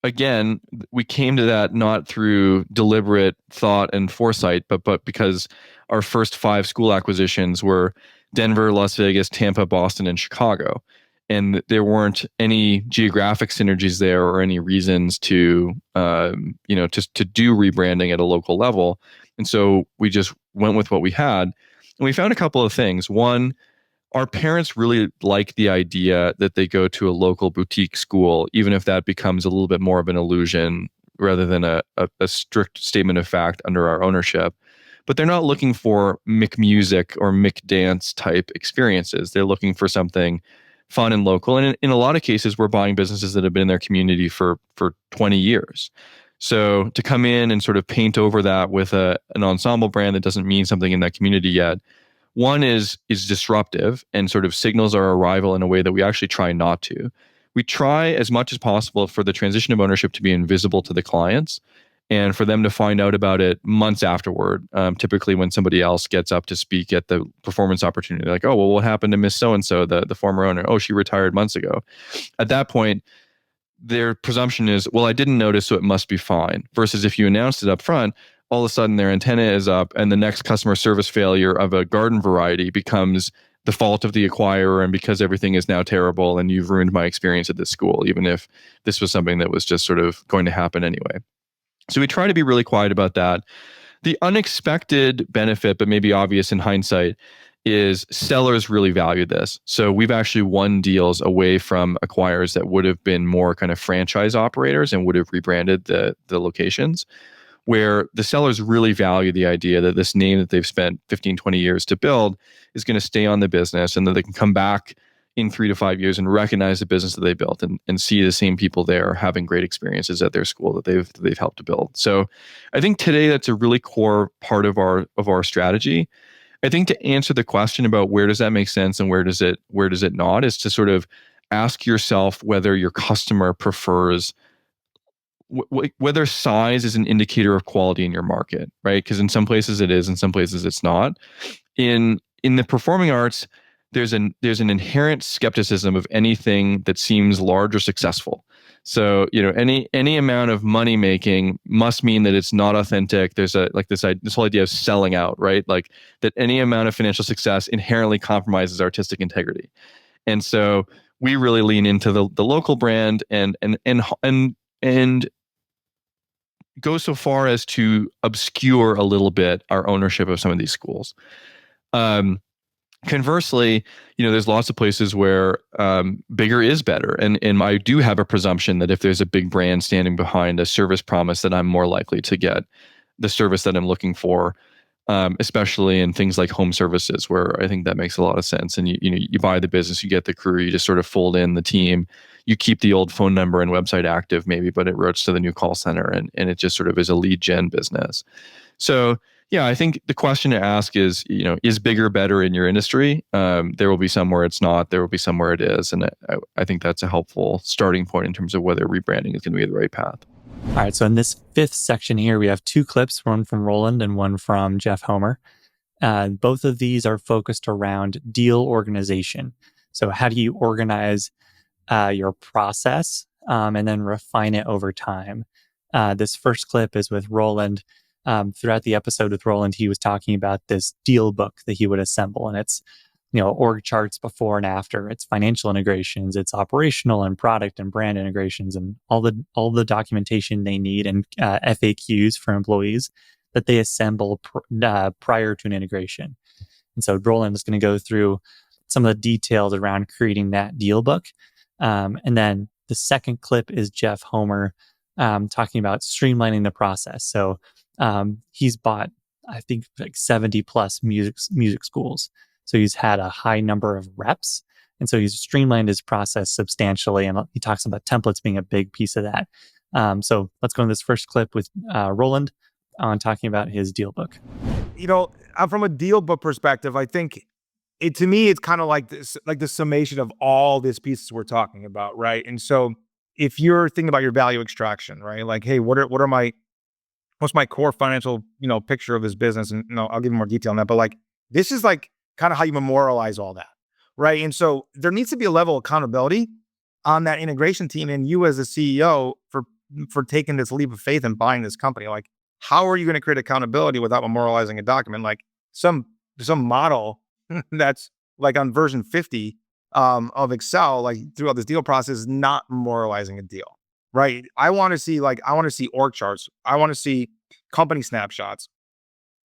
Again, we came to that not through deliberate thought and foresight, but because our first 5 school acquisitions were Denver, Las Vegas, Tampa, Boston, and Chicago. And there weren't any geographic synergies there or any reasons to, to do rebranding at a local level. And so we just went with what we had. And we found a couple of things. One, our parents really like the idea that they go to a local boutique school, even if that becomes a little bit more of an illusion rather than a strict statement of fact under our ownership. But they're not looking for McMusic or McDance type experiences. They're looking for something fun and local. And in a lot of cases, we're buying businesses that have been in their community for 20 years. So to come in and sort of paint over that with an ensemble brand that doesn't mean something in that community yet, one is disruptive and sort of signals our arrival in a way that we actually try not to. We try as much as possible for the transition of ownership to be invisible to the clients and for them to find out about it months afterward, typically when somebody else gets up to speak at the performance opportunity. Like, oh, well, what happened to Miss So-and-so, the former owner? Oh, she retired months ago. At that point, their presumption is, well, I didn't notice, so it must be fine. Versus if you announced it up front, all of a sudden their antenna is up and the next customer service failure of a garden variety becomes the fault of the acquirer, and because everything is now terrible and you've ruined my experience at this school, even if this was something that was just sort of going to happen anyway. So we try to be really quiet about that. The unexpected benefit, but maybe obvious in hindsight, is sellers really value this. So we've actually won deals away from acquirers that would have been more kind of franchise operators and would have rebranded the locations, where the sellers really value the idea that this name that they've spent 15, 20 years to build is going to stay on the business, and that they can come back in 3 to 5 years and recognize the business that they built and see the same people there having great experiences at their school that they've helped to build. So I think today that's a really core part of our strategy. I think to answer the question about where does that make sense and where does it not, is to sort of ask yourself whether your customer prefers whether size is an indicator of quality in your market, right? Because in some places it is, in some places it's not. In the performing arts, there's an inherent skepticism of anything that seems large or successful. So, any amount of money making must mean that it's not authentic. There's this whole idea of selling out, right? Like that any amount of financial success inherently compromises artistic integrity. And so we really lean into the local brand and go so far as to obscure a little bit our ownership of some of these schools. Conversely, there's lots of places where bigger is better. And I do have a presumption that if there's a big brand standing behind a service promise, that I'm more likely to get the service that I'm looking for, especially in things like home services, where I think that makes a lot of sense. And you buy the business, you get the crew, you just sort of fold in the team. You keep the old phone number and website active maybe, but it routes to the new call center, and it just sort of is a lead gen business. So yeah, I think the question to ask is, is bigger better in your industry? There will be some where it's not. There will be some where it is. And I think that's a helpful starting point in terms of whether rebranding is going to be the right path. All right. So in this 5th section here, we have 2 clips, one from Roland and one from Jeff Homer. Both of these are focused around deal organization. So how do you organize your process and then refine it over time? This first clip is with Roland. Throughout the episode with Roland, he was talking about this deal book that he would assemble, and it's org charts before and after. It's financial integrations, it's operational and product and brand integrations, and all the documentation they need, and FAQs for employees that they assemble prior to an integration. And so Roland is going to go through some of the details around creating that deal book, and then the second clip is Jeff Homer talking about streamlining the process. So he's bought, I think, like 70 plus music schools. So he's had a high number of reps. And so he's streamlined his process substantially. And he talks about templates being a big piece of that. So let's go in this first clip with Roland on talking about his deal book. From a deal book perspective, I think to me, it's kind of like this, like the summation of all these pieces we're talking about, right? And so if you're thinking about your value extraction, right? Like, hey, what's my core financial, picture of this business? And I'll give you more detail on that. But like, this is like kind of how you memorialize all that. right? And so there needs to be a level of accountability on that integration team and you as a CEO for taking this leap of faith and buying this company. Like, how are you going to create accountability without memorializing a document? Like some model that's like on version 50 of Excel, like throughout this deal process, is not memorializing a deal, right? I want to see org charts. I want to see company snapshots.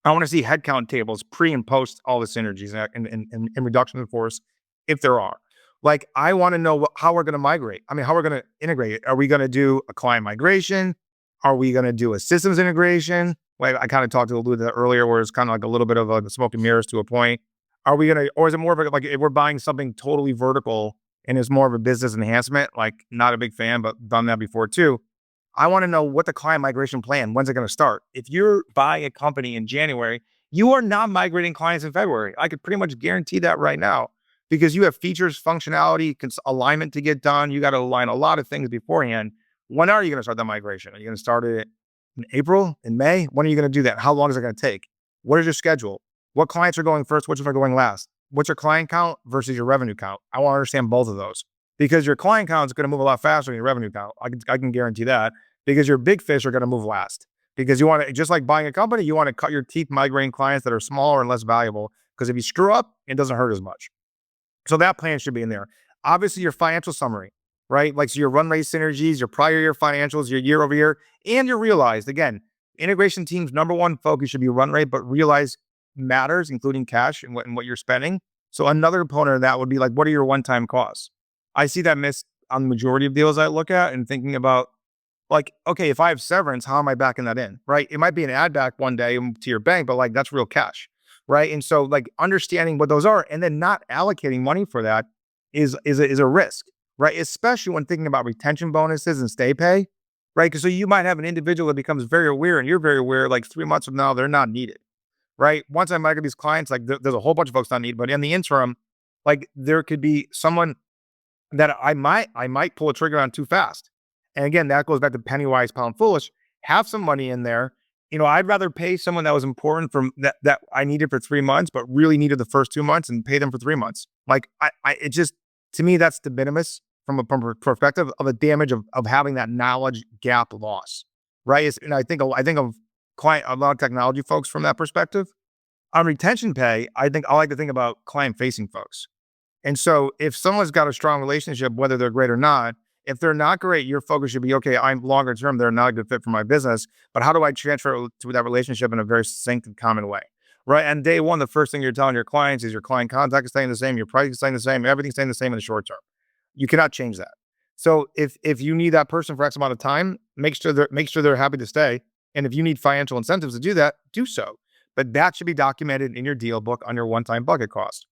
I want to see headcount tables pre and post all the synergies and reduction in force, if there are. Like, I want to know how we're going to migrate. I mean, how we're going to integrate it. Are we going to do a client migration? Are we going to do a systems integration? Like I kind of talked a little bit earlier, where it's kind of like a little bit of a smoke and mirrors to a point. Are we going to, or is it more of a, like if we're buying something totally vertical and it's more of a business enhancement? Like, not a big fan, but done that before too. I want to know what the client migration plan, when's it going to start? If you're buying a company in January, you are not migrating clients in February. I could pretty much guarantee that right now, because you have features, functionality, alignment to get done. You got to align a lot of things beforehand. When are you going to start that migration? Are you going to start it in April, in May? When are you going to do that? How long is it going to take? What is your schedule? What clients are going first? Which ones are going last? What's your client count versus your revenue count? I want to understand both of those, because your client count is going to move a lot faster than your revenue count. I can guarantee that, because your big fish are going to move last. Because you want to, just like buying a company, you want to cut your teeth migrating clients that are smaller and less valuable, because if you screw up, it doesn't hurt as much. So that plan should be in there. Obviously, your financial summary, right? Like, so your run rate synergies, your prior year financials, your year over year, and your realized. Again, integration team's number one focus should be run rate, but realize matters, including cash and what you're spending. So another component of that would be like, what are your one-time costs? I see that missed on the majority of deals I look at, and thinking about, like, okay, if I have severance, how am I backing that in, right? It might be an add back one day to your bank, but like, that's real cash, right? And so, like, understanding what those are and then not allocating money for that is a risk, right? Especially when thinking about retention bonuses and stay pay, right? Because so you might have an individual that becomes very aware, and you're very aware, like 3 months from now, they're not needed, right? Once I migrate these clients, like there's a whole bunch of folks not needed, but in the interim, like, there could be someone that I might pull a trigger on too fast. And again, that goes back to penny wise, pound foolish. Have some money in there. You know, I'd rather pay someone that was important from that I needed for 3 months, but really needed the first 2 months, and pay them for 3 months. Like, it just, to me, that's de minimis from a perspective of a damage of having that knowledge gap loss, right? And I think of a lot of technology folks from that perspective. On retention pay, I like to think about client facing folks. And so if someone's got a strong relationship, whether they're great or not, if they're not great, your focus should be, okay, I'm longer term, they're not a good fit for my business, but how do I transfer to that relationship in a very succinct and common way, right? And day one, the first thing you're telling your clients is your client contact is staying the same, your price is staying the same, everything's staying the same in the short term. You cannot change that. So if you need that person for X amount of time, make sure they're happy to stay. And if you need financial incentives to do that, do so. But that should be documented in your deal book on your one-time bucket cost.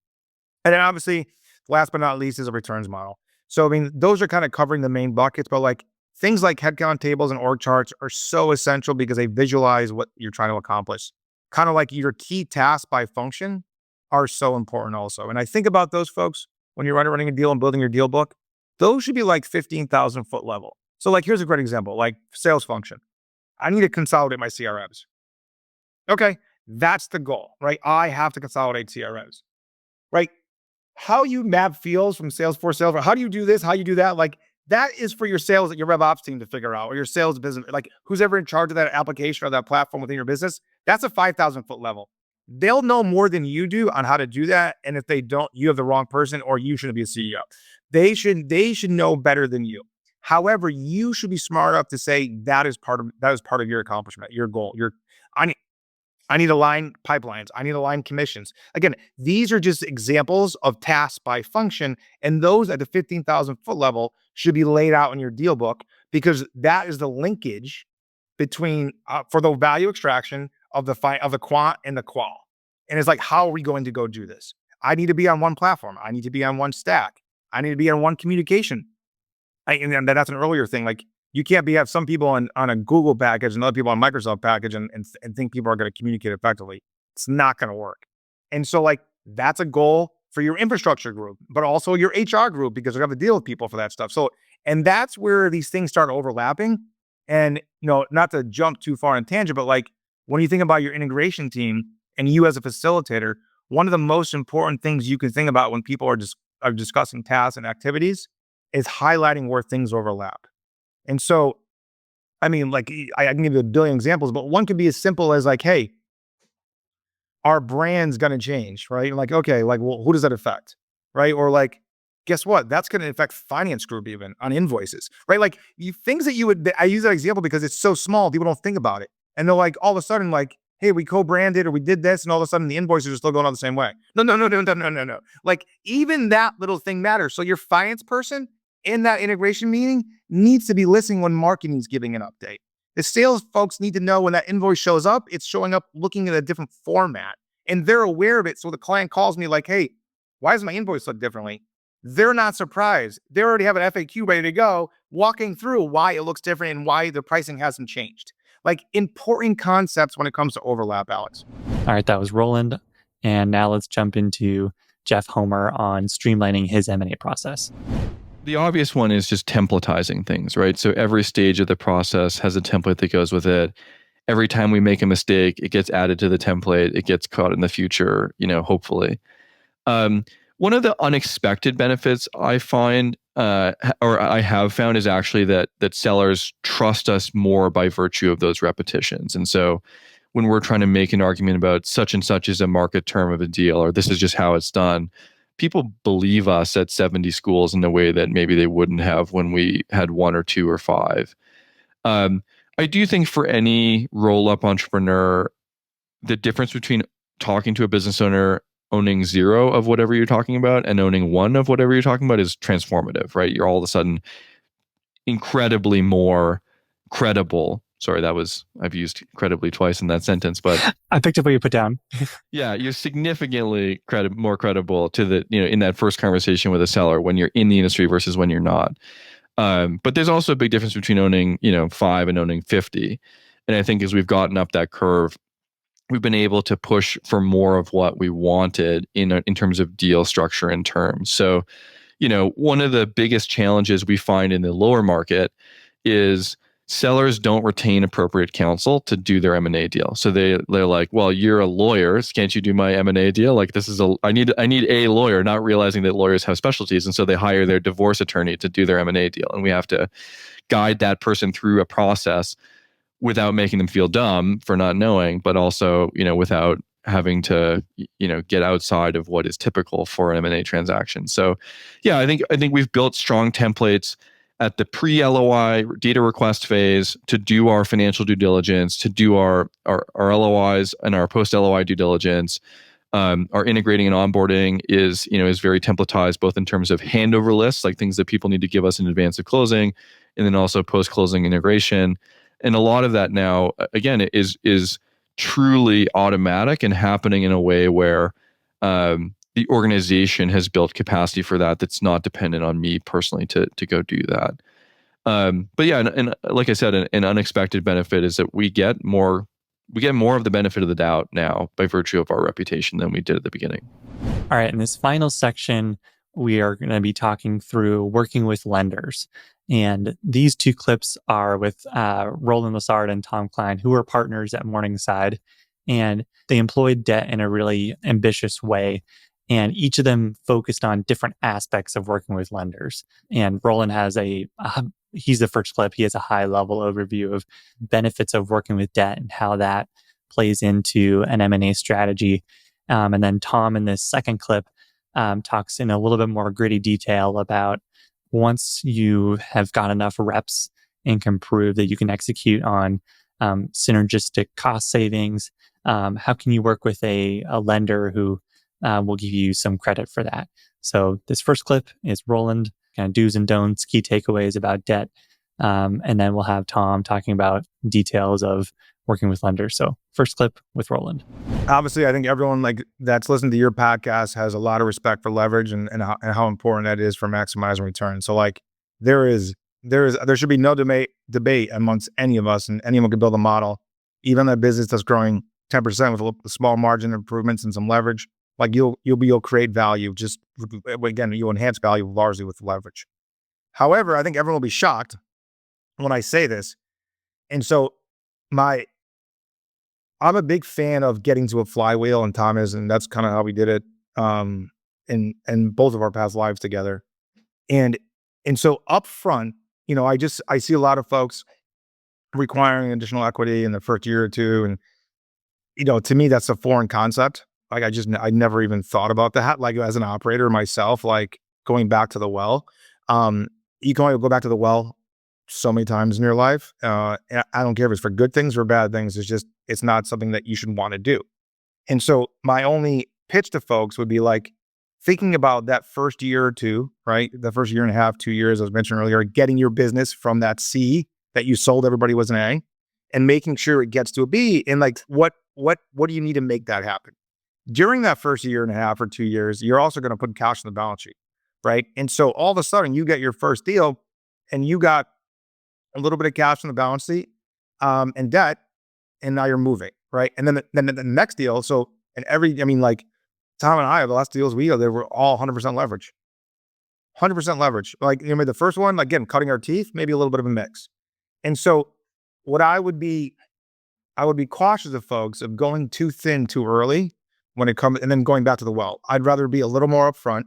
And then obviously, last but not least, is a returns model. So, I mean, those are kind of covering the main buckets, but like things like headcount tables and org charts are so essential because they visualize what you're trying to accomplish. Kind of like your key tasks by function are so important also. And I think about those folks when you're running a deal and building your deal book. Those should be like 15,000 foot level. So like, here's a great example, like sales function. I need to consolidate my CRMs. Okay, that's the goal, right? I have to consolidate CRMs, right? How you map fields from Salesforce sales, or how do you do this, how you do that, like that is for your sales, your rev ops team to figure out, or your sales business, like who's ever in charge of that application or that platform within your business. That's a 5,000 foot level. They'll know more than you do on how to do that. And if they don't, you have the wrong person, or you shouldn't be a CEO. They should know better than you. However, you should be smart enough to say that is part of your accomplishment, your goal. I need aligned pipelines. I need aligned commissions. Again, these are just examples of tasks by function, and those at the 15,000 foot level should be laid out in your deal book, because that is the linkage between for the value extraction of the quant and the qual. And it's like, how are we going to go do this? I need to be on one platform. I need to be on one stack. I need to be on one communication. And that's an earlier thing. Like, you can't have some people on a Google package and other people on Microsoft package and think people are going to communicate effectively. It's not going to work. And so, like, that's a goal for your infrastructure group, but also your HR group, because you have to deal with people for that stuff. So, and that's where these things start overlapping. And, not to jump too far in tangent, but like, when you think about your integration team and you as a facilitator, one of the most important things you can think about when people are just of discussing tasks and activities is highlighting where things overlap. And so, I mean, like I can give you a billion examples, but one could be as simple as like, hey, our brand's going to change, right? Like, okay, like, well, who does that affect? Right. Or like, guess what? That's going to affect finance group even on invoices, right? Like things that I use that example because it's so small, people don't think about it. And they're like, all of a sudden, like, hey, we co-branded or we did this, and all of a sudden the invoices are still going on the same way. No. Like even that little thing matters. So your finance person in that integration meeting needs to be listening when marketing is giving an update. The sales folks need to know when that invoice shows up, it's showing up looking at a different format. And they're aware of it. So the client calls me like, hey, why does my invoice look differently? They're not surprised. They already have an FAQ ready to go, walking through why it looks different and why the pricing hasn't changed. Like important concepts when it comes to overlap, Alex. All right, that was Roland. And now let's jump into Jeff Homer on streamlining his M&A process. The obvious one is just templatizing things, right? So every stage of the process has a template that goes with it. Every time we make a mistake, it gets added to the template. It gets caught in the future, hopefully. One of the unexpected benefits I find, or I have found, is actually that sellers trust us more by virtue of those repetitions. And so when we're trying to make an argument about such and such is a market term of a deal, or this is just how it's done, people believe us at 70 schools in a way that maybe they wouldn't have when we had 1 or 2 or 5. I do think for any roll-up entrepreneur, the difference between talking to a business owner owning 0 of whatever you're talking about and owning 1 of whatever you're talking about is transformative, right? You're all of a sudden incredibly more credible. Sorry, I've used incredibly twice in that sentence, but I picked up what you put down. yeah, you're significantly more credible to the, in that first conversation with a seller when you're in the industry versus when you're not. But there's also a big difference between owning, 5 and owning 50. And I think as we've gotten up that curve, we've been able to push for more of what we wanted in terms of deal structure and terms. So, one of the biggest challenges we find in the lower market is sellers don't retain appropriate counsel to do their M&A deal. So they're like, well, you're a lawyer, so can't you do my M&A deal? Like I need a lawyer, not realizing that lawyers have specialties. And so they hire their divorce attorney to do their M&A deal. And we have to guide that person through a process without making them feel dumb for not knowing, but also, without having to, get outside of what is typical for an M&A transaction. So yeah, I think we've built strong templates at the pre-LOI data request phase to do our financial due diligence, to do our LOIs and our post-LOI due diligence. Our integrating and onboarding is very templatized, both in terms of handover lists, like things that people need to give us in advance of closing, and then also post-closing integration. And a lot of that now, again, is truly automatic and happening in a way where the organization has built capacity for that. That's not dependent on me personally to go do that. But yeah, and like I said, an unexpected benefit is that we get more of the benefit of the doubt now by virtue of our reputation than we did at the beginning. All right, in this final section, we are going to be talking through working with lenders. And these 2 clips are with Roland Lessard and Tom Klein, who are partners at Morningside. And they employed debt in a really ambitious way. And each of them focused on different aspects of working with lenders. And Roland has he's the first clip. He has a high level overview of benefits of working with debt and how that plays into an M&A strategy. And then Tom in this second clip talks in a little bit more gritty detail about once you have got enough reps and can prove that you can execute on synergistic cost savings, how can you work with a lender who will give you some credit for that? So this first clip is Roland, kind of do's and don'ts, key takeaways about debt. And then we'll have Tom talking about details of working with lenders. So first clip with Roland. Obviously, I think everyone that's listening to your podcast has a lot of respect for leverage and how important that is for maximizing return. So there should be no debate amongst any of us, and anyone can build a model, even a business that's growing 10% with a small margin improvements and some leverage. You'll create value. Just again, you'll enhance value largely with leverage. However, I think everyone will be shocked when I say this, and so I'm a big fan of getting to a flywheel, and Tom is, and that's kind of how we did it. in both of our past lives together. And so upfront, I see a lot of folks requiring additional equity in the first year or two. And, to me, that's a foreign concept. Like I never even thought about that. Like as an operator myself, like going back to the well, you can only go back to the well so many times in your life. And I don't care if it's for good things or bad things. It's not something that you should want to do. And so my only pitch to folks would be like thinking about that first year or two, right? The first year and a half, 2 years, I was mentioning earlier, getting your business from that C that you sold everybody was an A, and making sure it gets to a B. And like, what do you need to make that happen? During that first year and a half or 2 years, you're also going to put cash on the balance sheet, right? And so all of a sudden you get your first deal and you got a little bit of cash on the balance sheet and debt, and now you're moving, right? And then the next deal. So, like Tom and I, the last deals we did, they were all 100% leverage. 100% leverage. Like, the first one, again, cutting our teeth, maybe a little bit of a mix. And so what I would be cautious of folks of going too thin too early when it comes, and then going back to the well. I'd rather be a little more upfront,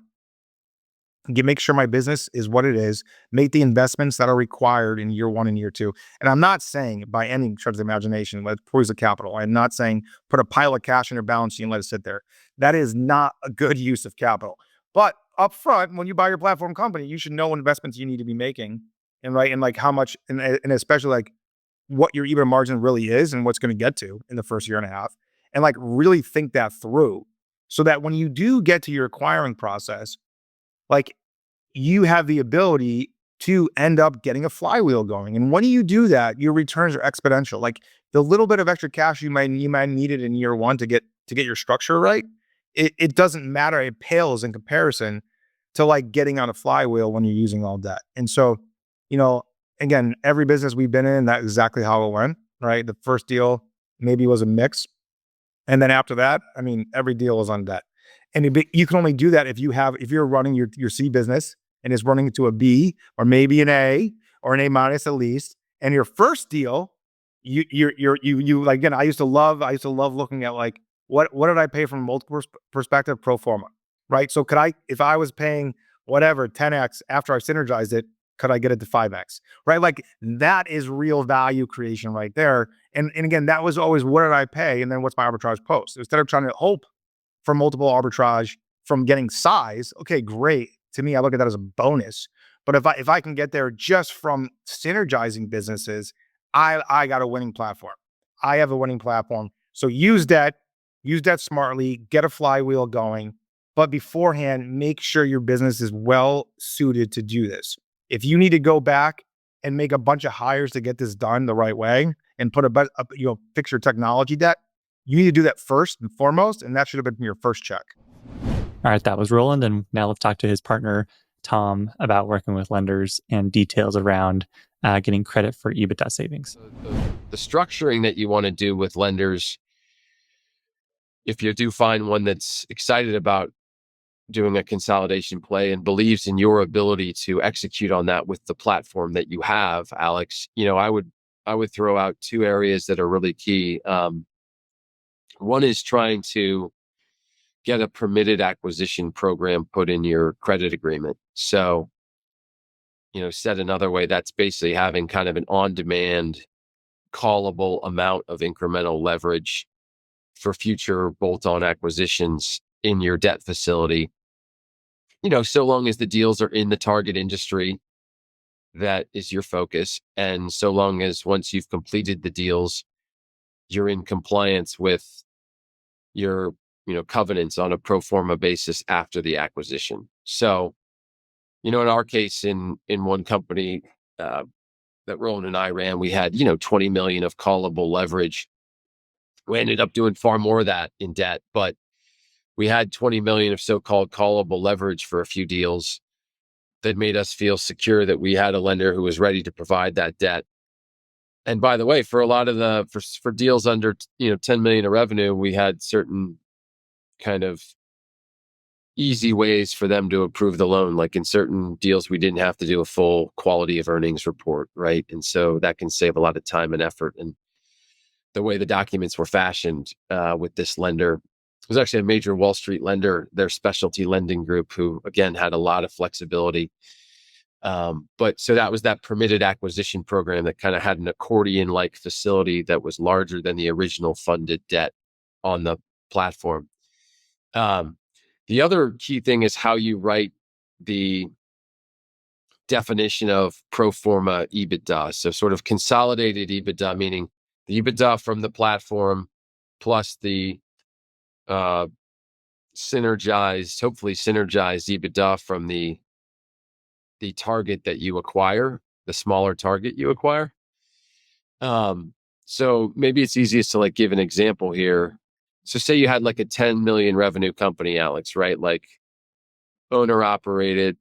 make sure my business is what it is, make the investments that are required in year 1 and year 2. And I'm not saying by any stretch of the imagination, let's poise the capital. I'm not saying put a pile of cash in your balance sheet and let it sit there. That is not a good use of capital. But upfront, when you buy your platform company, you should know what investments you need to be making, and right, and like how much, and especially like what your EBITDA margin really is and what's going to get to in the first year and a half, and like really think that through, so that when you do get to your acquiring process, like you have the ability to end up getting a flywheel going. And when you do that, your returns are exponential. Like the little bit of extra cash you might need it in year 1 to get your structure right, it doesn't matter. It pales in comparison to like getting on a flywheel when you're using all debt. And so, again, every business we've been in, that's exactly how it went, right? The first deal maybe was a mix. And then after that, every deal is on debt. And you can only do that if you're running your C business and it's running to a B or maybe an A or an A minus at least. And your first deal, you like, again, I used to love looking at like, what did I pay from a multiple perspective, pro forma, right? So if I was paying whatever 10x after I synergized it, could I get it to 5x, right? Like that is real value creation right there. And again, that was always, what did I pay? And then what's my arbitrage post? Instead of trying to hope for multiple arbitrage from getting size, okay, great. To me, I look at that as a bonus. But if I can get there just from synergizing businesses, I got a winning platform. I have a winning platform. So use that smartly, get a flywheel going. But beforehand, make sure your business is well suited to do this. If you need to go back and make a bunch of hires to get this done the right way and fix your technology debt, you need to do that first and foremost, and that should have been your first check. All right, that was Roland, and now let's talk to his partner, Tom, about working with lenders and details around getting credit for EBITDA savings. The structuring that you want to do with lenders, if you do find one that's excited about doing a consolidation play and believes in your ability to execute on that with the platform that you have, Alex, I would throw out 2 areas that are really key. One is trying to get a permitted acquisition program put in your credit agreement. So, said another way, that's basically having kind of an on-demand callable amount of incremental leverage for future bolt-on acquisitions in your debt facility. So long as the deals are in the target industry, that is your focus. And so long as once you've completed the deals, you're in compliance with your, covenants on a pro forma basis after the acquisition. So, in our case, in one company that Roland and I ran, we had, 20 million of callable leverage. We ended up doing far more of that in debt, but we had 20 million of so-called callable leverage for a few deals that made us feel secure that we had a lender who was ready to provide that debt. And by the way, for a lot of for deals under 10 million of revenue, we had certain kind of easy ways for them to approve the loan. Like in certain deals, we didn't have to do a full quality of earnings report, right? And so that can save a lot of time and effort. And the way the documents were fashioned with this lender was actually a major Wall Street lender, their specialty lending group, who again had a lot of flexibility. But so that was that permitted acquisition program that kind of had an accordion-like facility that was larger than the original funded debt on the platform. The other key thing is how you write the definition of pro forma EBITDA. So sort of consolidated EBITDA, meaning the EBITDA from the platform plus the hopefully synergized EBITDA from the target that you acquire, the smaller target you acquire. So maybe it's easiest to like give an example here. So say you had like a 10 million revenue company, Alex, right? Like owner operated,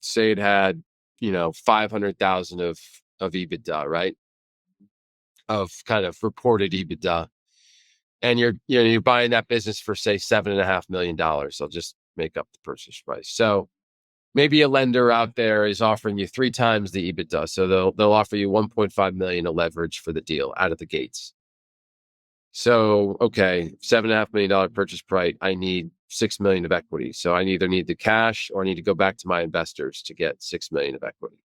say it had, 500,000 of EBITDA, right? Of kind of reported EBITDA. And you're buying that business for say $7.5 million. I'll just make up the purchase price. So maybe a lender out there is offering you 3 times the EBITDA. So they'll offer you 1.5 million of leverage for the deal out of the gates. So, okay, $7.5 million purchase price. I need 6 million of equity. So I either need the cash or I need to go back to my investors to get 6 million of equity.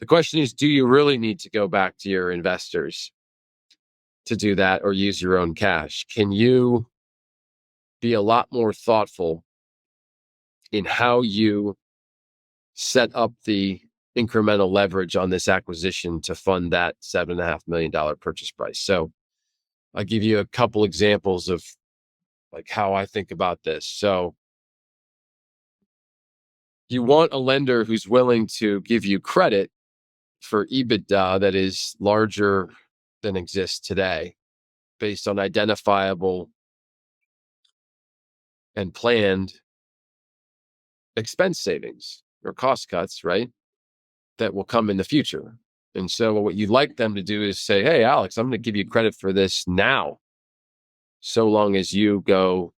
The question is, do you really need to go back to your investors to do that or use your own cash? Can you be a lot more thoughtful in how you set up the incremental leverage on this acquisition to fund that $7.5 million purchase price? So I'll give you a couple examples of like how I think about this. So you want a lender who's willing to give you credit for EBITDA that is larger than exists today based on identifiable and planned expense savings or cost cuts, right? That will come in the future. And so what you'd like them to do is say, hey, Alex, I'm going to give you credit for this now, so long as you go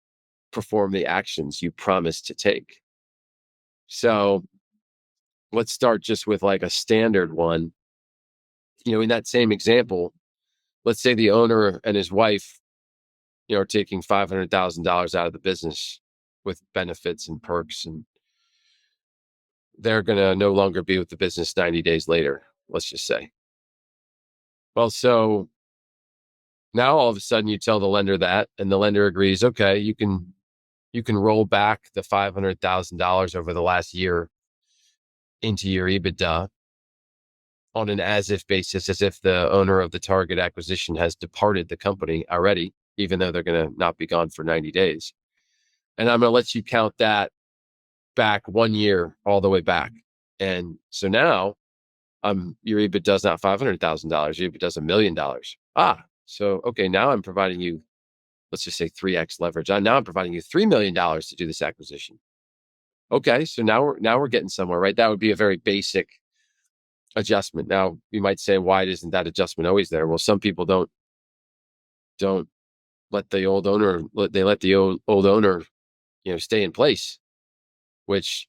perform the actions you promised to take. So let's start just with like a standard one. In that same example, let's say the owner and his wife, are taking $500,000 out of the business with benefits and perks, and they're going to no longer be with the business 90 days later, let's just say. Well, so now all of a sudden you tell the lender that, and the lender agrees, okay, you can roll back the $500,000 over the last year into your EBITDA on an as-if basis, as if the owner of the target acquisition has departed the company already, even though they're going to not be gone for 90 days. And I'm going to let you count that back 1 year all the way back. And so now your EBITDA is not $500,000, your EBITDA is $1 million. So, okay, now I'm providing you, let's just say 3x leverage. Now I'm providing you $3 million to do this acquisition. Okay, so now we're getting somewhere, right? That would be a very basic adjustment. Now you might say, why isn't that adjustment always there? Well, some people don't let the old owner, stay in place, which,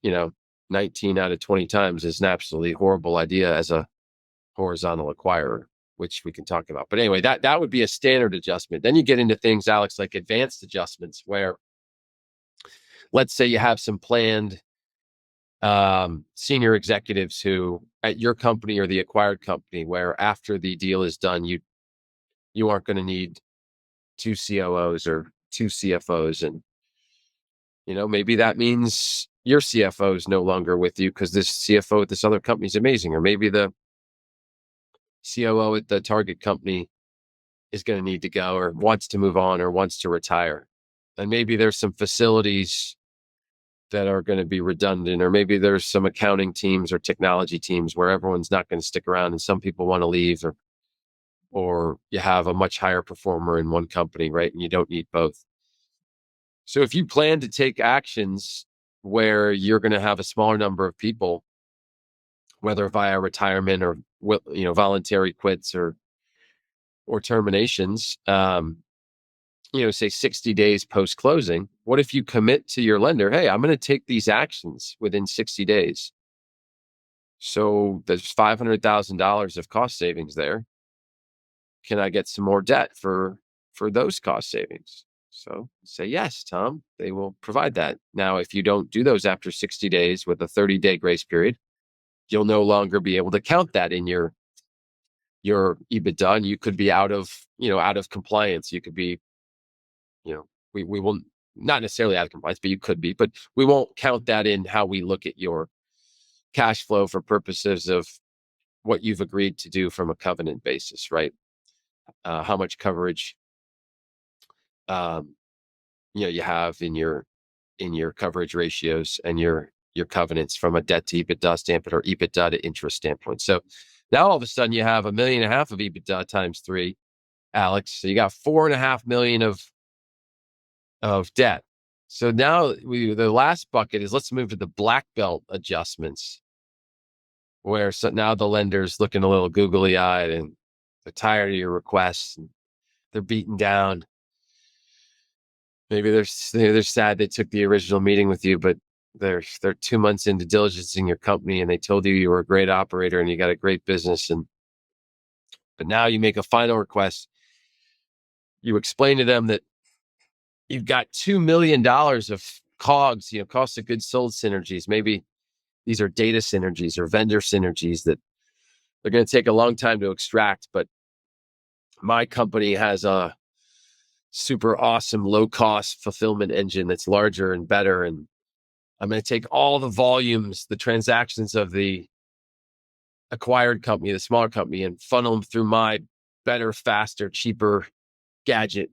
19 out of 20 times is an absolutely horrible idea as a horizontal acquirer, which we can talk about. But anyway, that would be a standard adjustment. Then you get into things, Alex, like advanced adjustments, where let's say you have some planned senior executives who at your company or the acquired company, where after the deal is done, you aren't going to need 2 COOs or 2 CFOs. And, maybe that means your CFO is no longer with you because this CFO at this other company is amazing. Or maybe the COO at the target company is going to need to go or wants to move on or wants to retire. And maybe there's some facilities that are going to be redundant, or maybe there's some accounting teams or technology teams where everyone's not going to stick around and some people want to leave, or you have a much higher performer in one company, right? And you don't need both. So if you plan to take actions where you're going to have a smaller number of people, whether via retirement or, voluntary quits or terminations, say 60 days post closing, what if you commit to your lender, hey, I'm going to take these actions within 60 days. So there's $500,000 of cost savings there. Can I get some more debt for those cost savings? So say yes, Tom. They will provide that. Now, if you don't do those after 60 days with a 30-day grace period, you'll no longer be able to count that in your EBITDA, and you could be out of compliance. You could be, we will not necessarily out of compliance, but you could be, but we won't count that in how we look at your cash flow for purposes of what you've agreed to do from a covenant basis, right? How much coverage, you have in your coverage ratios and your covenants from a debt to EBITDA standpoint or EBITDA to interest standpoint. So now all of a sudden you have $1.5 million of EBITDA times 3, Alex. So you got $4.5 million of debt. So now the last bucket is, let's move to the black belt adjustments, where now the lender's looking a little googly eyed and they're tired of your requests and they're beaten down. Maybe they're sad they took the original meeting with you, but they're 2 months into diligencing your company and they told you were a great operator and you got a great business, but now you make a final request. You explain to them that you've got $2 million of COGS, cost of goods sold synergies. Maybe these are data synergies or vendor synergies that they're going to take a long time to extract, but my company has a super awesome low cost fulfillment engine that's larger and better. And I'm going to take all the volumes, the transactions of the acquired company, the smaller company, and funnel them through my better, faster, cheaper gadget.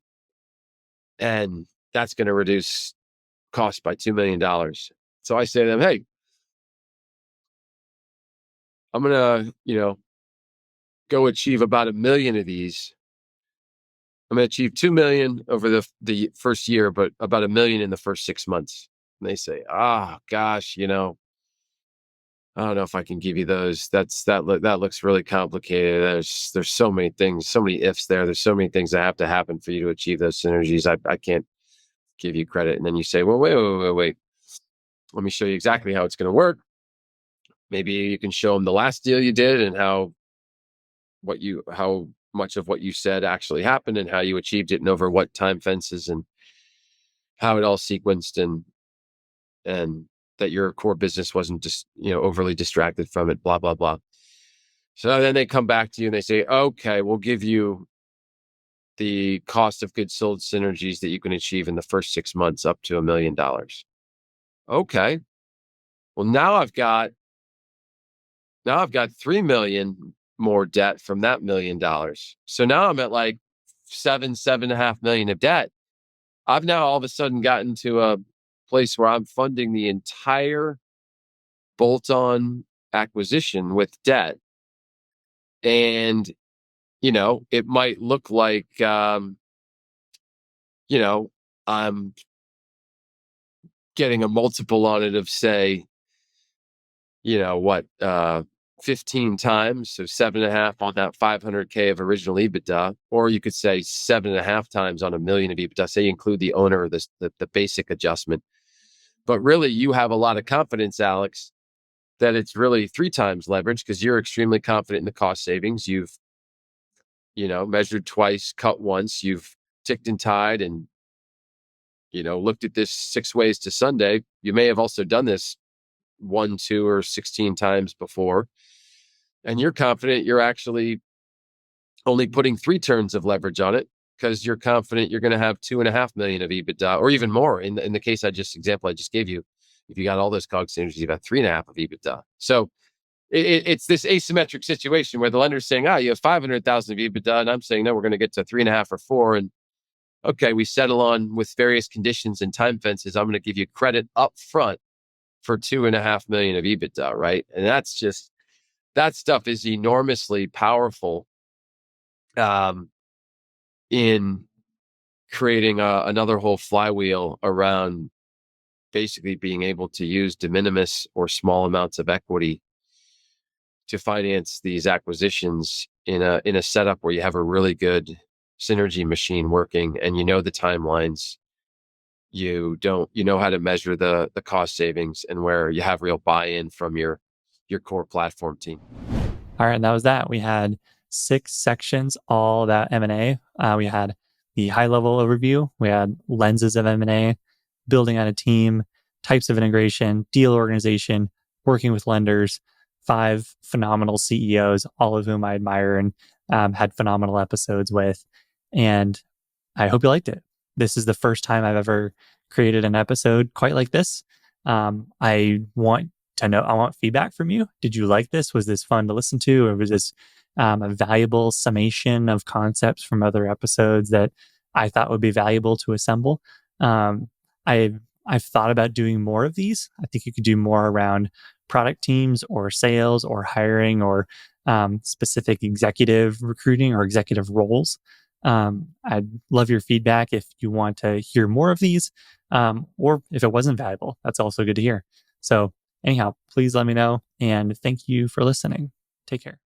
And that's going to reduce cost by $2 million. So I say to them, hey, I'm going to, go achieve about 1 million of these. I'm going to achieve 2 million over the first year, but about 1 million in the first 6 months. And they say, gosh, I don't know if I can give you those. That looks really complicated. There's so many things, so many ifs there. There's so many things that have to happen for you to achieve those synergies. I can't give you credit. And then you say, well, wait. Let me show you exactly how it's going to work. Maybe you can show them the last deal you did and how much of what you said actually happened and how you achieved it and over what time fences and how it all sequenced and that your core business wasn't just, overly distracted from it, blah, blah, blah. So then they come back to you and they say, okay, we'll give you the cost of goods sold synergies that you can achieve in the first 6 months up to $1 million. Okay. Well, now I've got 3 million more debt from that $1 million. So now I'm at like 7.5 million of debt. I've now all of a sudden gotten to a place where I'm funding the entire bolt-on acquisition with debt. And, it might look like, I'm getting a multiple on it of, say, 15 times, so 7.5 on that 500K of original EBITDA, or you could say 7.5 times on $1 million of EBITDA. Say you include the owner or the basic adjustment, but really you have a lot of confidence, Alex, that it's really 3 times leverage because you're extremely confident in the cost savings. You've measured twice, cut once. You've ticked and tied, and looked at this 6 ways to Sunday. You may have also done this 1, 2, or 16 times before. And you're confident you're actually only putting 3 turns of leverage on it because you're confident you're going to have 2.5 million of EBITDA, or even more. In the case example I just gave you, if you got all those COGS synergies, you've got 3.5 of EBITDA. So it's this asymmetric situation where the lender's saying, you have 500,000 of EBITDA, and I'm saying, no, we're going to get to 3.5 or 4. And okay, we settle on with various conditions and time fences. I'm going to give you credit up front for 2.5 million of EBITDA, right? And that stuff is enormously powerful in creating another whole flywheel around basically being able to use de minimis or small amounts of equity to finance these acquisitions in a setup where you have a really good synergy machine working and the timelines. You know how to measure the cost savings and where you have real buy-in from your core platform team. All right, and that was that. We had 6 sections, all about M&A. We had the high level overview. We had lenses of M&A, building on a team, types of integration, deal organization, working with lenders, 5 phenomenal CEOs, all of whom I admire and had phenomenal episodes with. And I hope you liked it. This is the first time I've ever created an episode quite like this. I want feedback from you. Did you like this? Was this fun to listen to? Or was this a valuable summation of concepts from other episodes that I thought would be valuable to assemble? I've thought about doing more of these. I think you could do more around product teams or sales or hiring or specific executive recruiting or executive roles. I'd love your feedback if you want to hear more of these, or if it wasn't valuable. That's also good to hear. So anyhow, please let me know. And thank you for listening. Take care.